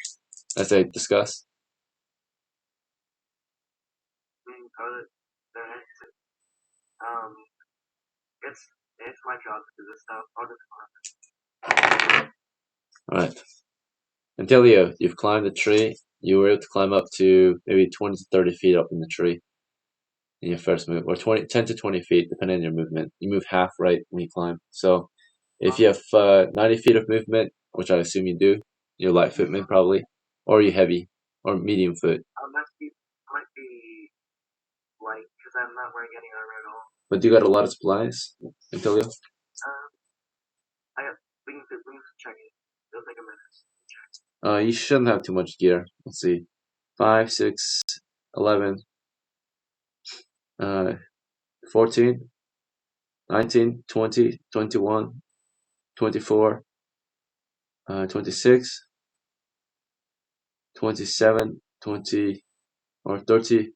As I discussed. It's my job to do this stuff. I'll just climb. Alright. Antelio, you've climbed the tree. You were able to climb up to maybe 20 to 30 feet up in the tree in your first move, or 10 to 20 feet, depending on your movement. You move half right when you climb. So if you have 90 feet of movement, which I assume you do, you're light footman probably, or you heavy, or medium foot. Might be light, because I'm not wearing any armor at all. But you got a lot of supplies, Antelio? We can check it. It'll take a minute. You shouldn't have too much gear. Let's see. 5, 6, 11, 14, 19, 20, 21, 24, 26, 27, 20, or 30,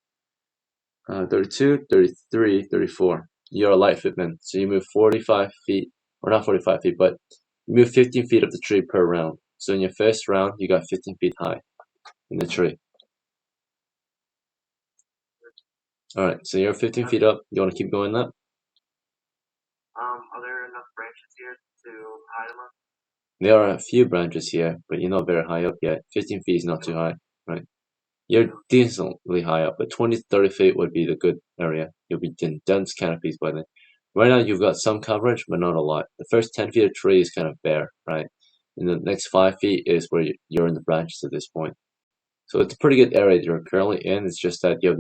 32, 33, 34. You're a light footman, so you move 45 feet, or not 45 feet, but you move 15 feet of the tree per round. So in your first round, you got 15 feet high in the tree. Alright, so you're 15 feet up. You want to keep going up? Are there enough branches here to hide them up? There are a few branches here, but you're not very high up yet. 15 feet is not too high, right? You're decently high up, but 20 to 30 feet would be the good area. You'll be in dense canopies by then. Right now, you've got some coverage, but not a lot. The first 10 feet of tree is kind of bare, right? And the next 5 feet is where you're in the branches at this point. So it's a pretty good area that you're currently in. It's just that you're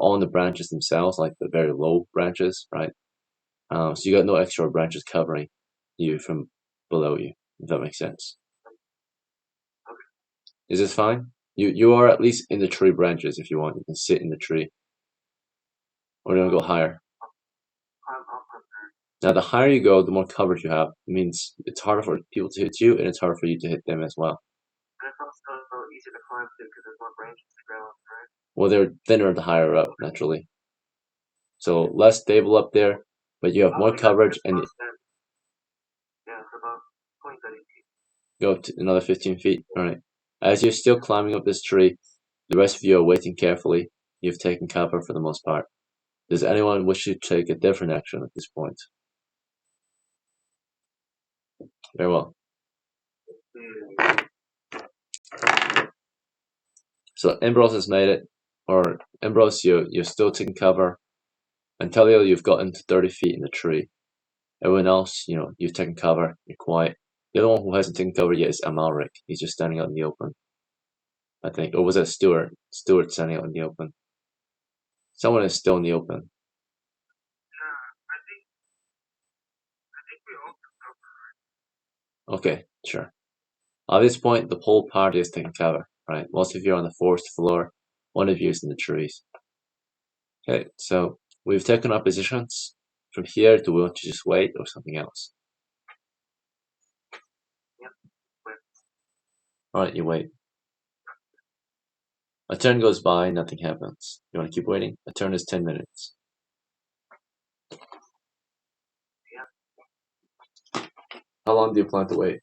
on the branches themselves, like the very low branches, right? So you got no extra branches covering you from below you, if that makes sense. Is this fine? You are at least in the tree branches if you want. You can sit in the tree. Or do you want to go higher? Now, the higher you go, the more coverage you have. It means it's harder for people to hit you, and it's harder for you to hit them as well. And it's also easier to climb to because there's more branches to grow, right? Well, they're thinner the higher up, naturally. So less stable up there, but you have more coverage and yeah, it's about 20, 30 feet. go up to another 15 feet. All right. As you're still climbing up this tree, the rest of you are waiting carefully. You've taken cover for the most part. Does anyone wish to take a different action at this point? Very well. So Ambrose has made it, or Ambrose, you're still taking cover. Until you've gotten to 30 feet in the tree. Everyone else, you've taken cover. You're quiet. The other one who hasn't taken cover yet is Amalric. He's just standing out in the open, I think. Or was that Stuart? Stuart standing out in the open. Someone is still in the open. I think we all took cover. Okay, sure. At this point, the whole party is taking cover, right? Most of you are on the fourth floor. One of you is in the trees. Okay, so we've taken our positions. From here, do we want to just wait or something else? Yep, wait. Alright, you wait. A turn goes by, nothing happens. You want to keep waiting? A turn is 10 minutes. Yeah. How long do you plan to wait?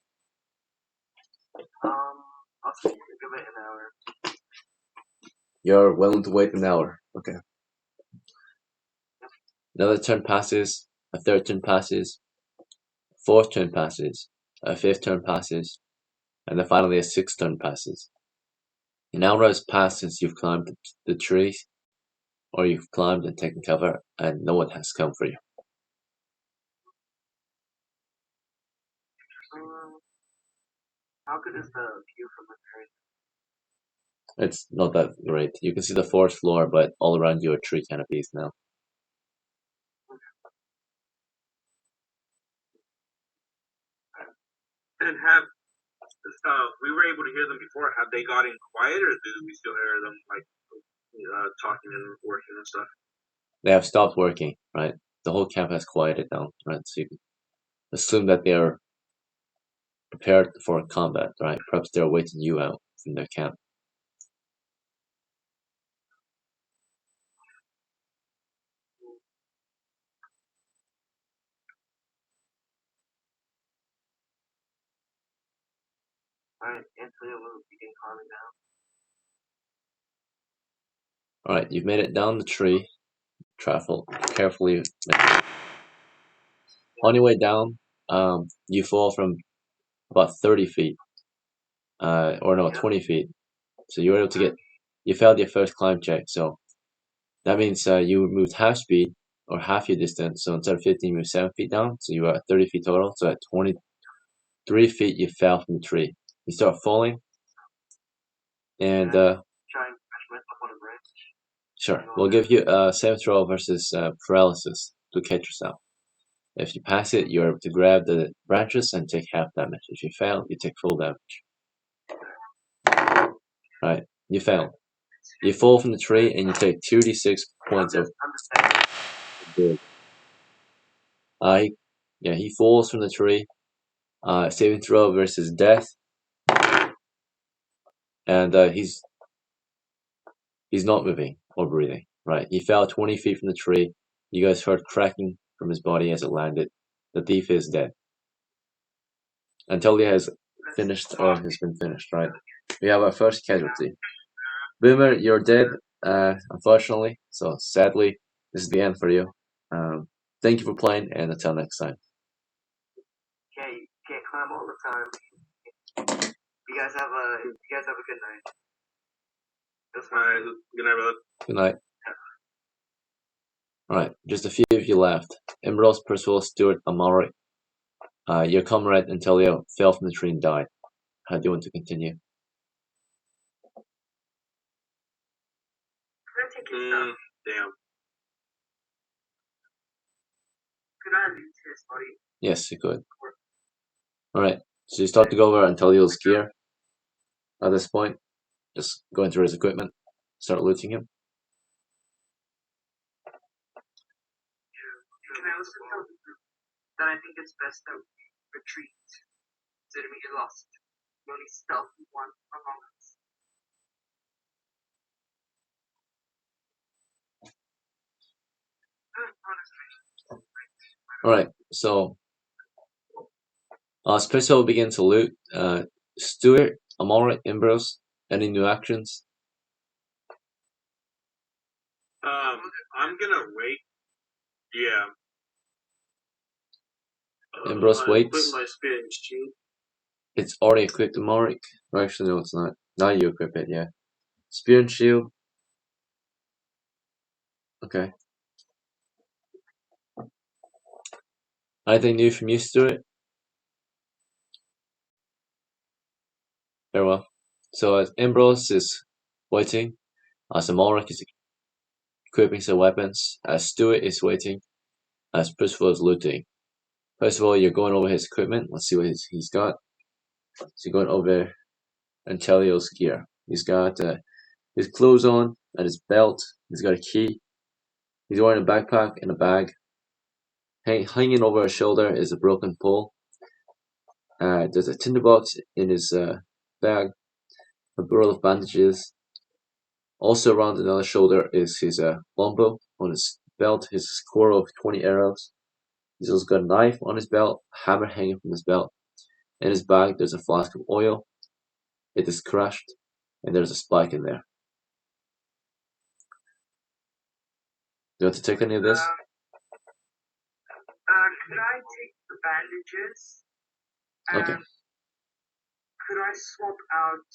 I'll say give it an hour. You're willing to wait an hour. Okay. Another turn passes. A third turn passes. A fourth turn passes. A fifth turn passes. And then finally a sixth turn passes. An hour has passed since you've climbed the trees, or you've climbed and taken cover, and no one has come for you. How good is the view from the tree? It's not that great. You can see the fourth floor, but all around you are tree canopies now. And we were able to hear them before. Have they gotten quiet, or do we still hear them talking and working and stuff? They have stopped working, right? The whole camp has quieted down, right? So you can assume that they are prepared for combat, right? Perhaps they're waiting you out from their camp. Alright, Antonio will begin climbing down. Alright, you've made it down the tree. Travel carefully. On your way down, you fall from about 30 feet. 20 feet. So you were able to you failed your first climb check. So that means you moved half speed, or half your distance. So instead of 15, you moved 7 feet down. So you were at 30 feet total. So at 23 feet, you fell from the tree. You start falling. And try and catch myself on a branch. Sure, we'll give you a saving throw versus paralysis to catch yourself. If you pass it, you're able to grab the branches and take half damage. If you fail, you take full damage. Right, you fail. You fall from the tree and you take 2d6 points of damage. He falls from the tree. Saving throw versus death. And he's not moving or breathing. Right, he fell 20 feet from the tree. You guys heard cracking from his body as it landed. The thief is dead. Until he has finished or has been finished, right? We have our first casualty. Boomer, you're dead, unfortunately. So sadly, this is the end for you. Thank you for playing, and until next time. Okay, you can't climb all the time. You guys have a good night. Alright, good night, brother. Good night. Alright, just a few of you left. Emerald, Percival, Stuart, Amari. Your comrade Antelio fell from the tree and died. How do you want to continue? Damn. Could I leave his body? Yes, you could. Alright, so you start to go over Antelio's gear. At this point, just going through his equipment, start looting him. Can I also tell the group that I think it's best that we retreat, considering we get lost. The only stealthy one among us. Alright, so Spencer will begin to loot. Stuart, Amora, Ambrose, any new actions? I'm gonna wait. Yeah. Ambrose waits. Put my spear in shield. It's already equipped, Amoric. Or actually, no, it's not. Now you equip it, yeah. Spear and shield. Okay. Anything new from you, Stuart? Very well. So as Ambrose is waiting, as Amoric is equipping some weapons, as Stuart is waiting, as Percival is looting. First of all, you're going over his equipment. Let's see what he's got. So you're going over Antelio's gear. He's got his clothes on and his belt. He's got a key. He's wearing a backpack and a bag. Hanging over his shoulder is a broken pole. There's a tinderbox in his bag, a roll of bandages. Also around another shoulder is his longbow. On his belt, his score of 20 arrows. He's also got a knife on his belt, a hammer hanging from his belt. In his bag, there's a flask of oil. It is crushed, and there's a spike in there. Do you want to take any of this? Could I take the bandages? Okay. Could I swap out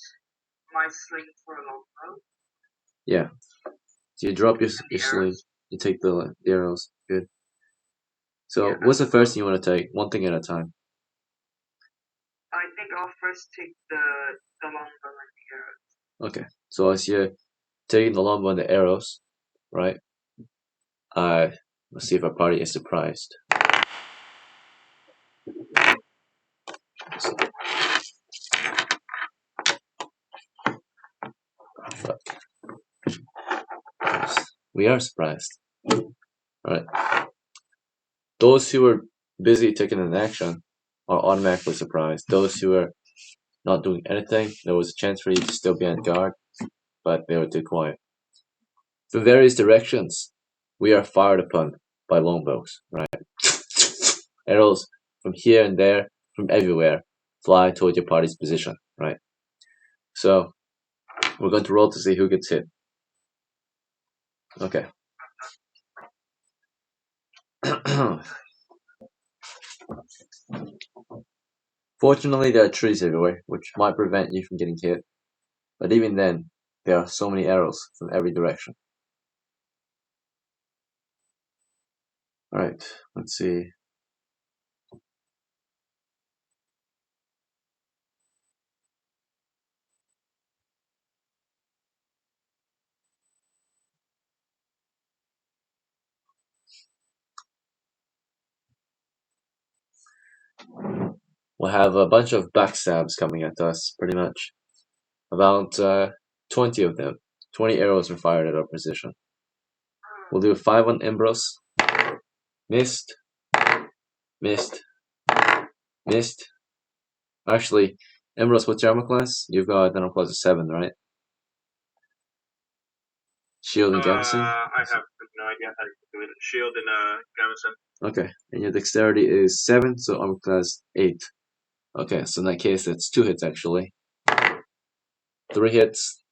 my sling for a longbow? Yeah. So you drop your sling, you take the arrows. Good. So Yeah, what's the first thing you want to take? One thing at a time. I think I'll first take the longbow and the arrows. Okay. So as you're taking the longbow and the arrows, right? Let's see if our party is surprised. Fuck. We are surprised. Alright. Those who were busy taking an action are automatically surprised. Those who are not doing anything, there was a chance for you to still be on guard, but they were too quiet. From various directions, we are fired upon by longbows, right? Arrows from here and there, from everywhere, fly toward your party's position, right? So, we're going to roll to see who gets hit. Okay. Fortunately, there are trees everywhere, which might prevent you from getting hit. But even then, there are so many arrows from every direction. Alright, let's see. We'll have a bunch of backstabs coming at us, pretty much. About 20 of them. 20 arrows are fired at our position. We'll do 5 on Ambrose. Missed. Missed. Missed. Actually, Ambrose, what's your armor class? You've got an armor class of 7, right? Shield and Gamison? I have no idea how to do it. Shield and Gamison. Okay, and your dexterity is 7, so armor class 8. Okay, so in that case, that's 2 hits actually. 3 hits,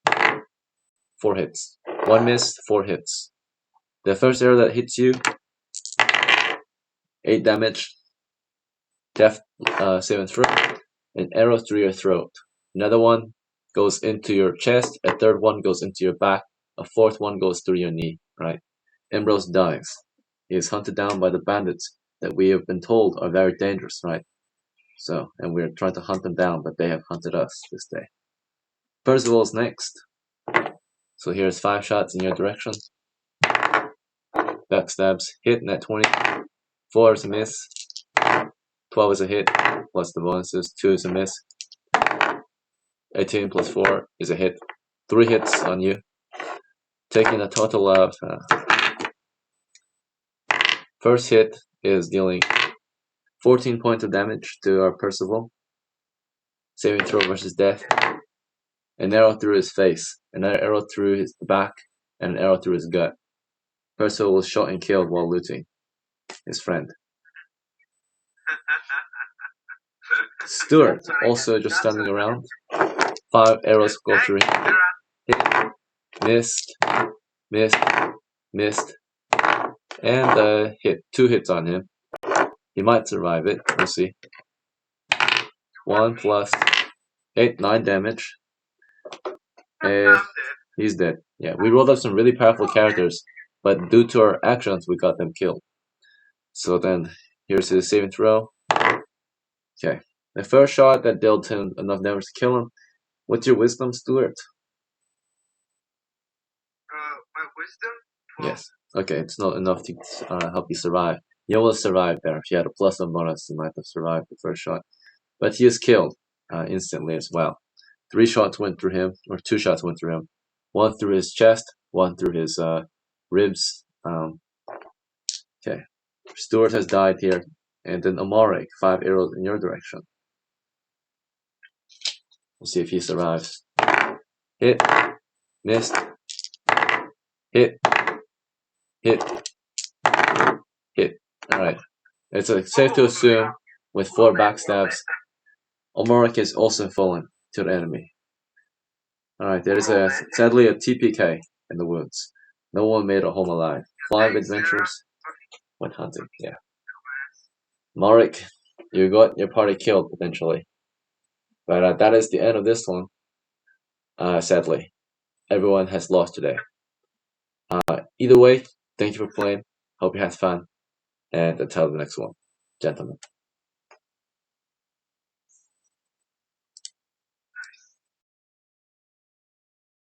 4 hits. 1 miss, 4 hits. The first arrow that hits you, 8 damage, death saving throw, an arrow through your throat. Another one goes into your chest, a third one goes into your back, a fourth one goes through your knee, right? Ambrose dies. He is hunted down by the bandits that we have been told are very dangerous, right? So, and we're trying to hunt them down, but they have hunted us this day. Percival's next. So here's 5 shots in your direction. Backstabs, hit, net 20. 4 is a miss. 12 is a hit, plus the bonuses. 2 is a miss. 18 plus 4 is a hit. 3 hits on you. Taking a total of... first hit is dealing 14 points of damage to our Percival. Saving throw versus death. An arrow through his face. Another arrow through his back. And an arrow through his gut. Percival was shot and killed while looting his friend. Stuart, also just standing around. 5 arrows go through him. Hit, missed, missed, missed, and hit. 2 hits on him. He might survive it. We'll see. 1 plus 8, 9 damage. And he's dead. Yeah, we rolled up some really powerful characters, but due to our actions, we got them killed. So then, here's his saving throw. Okay. The first shot that dealt him enough damage to kill him. What's your wisdom, Stuart? My wisdom? 12. Yes. Okay, it's not enough to help you survive. You almost survived there. If you had a plus 1 bonus, you might have survived the first shot. But he is killed instantly as well. 3 shots went through him, or 2 shots went through him. 1 through his chest, 1 through his ribs. Okay. Stuart has died here. And then Amalric, 5 arrows in your direction. We'll see if he survives. Hit. Missed. Hit. Hit. Hit. Alright. It's safe to assume, with 4 backstabs, Amalric is also fallen to the enemy. Alright, there is sadly a TPK in the woods. No one made it home alive. 5 adventurers went hunting, yeah. Amalric, you got your party killed, potentially. But that is the end of this one. Sadly. Everyone has lost today. Either way, thank you for playing. Hope you had fun. And until the next one, gentlemen.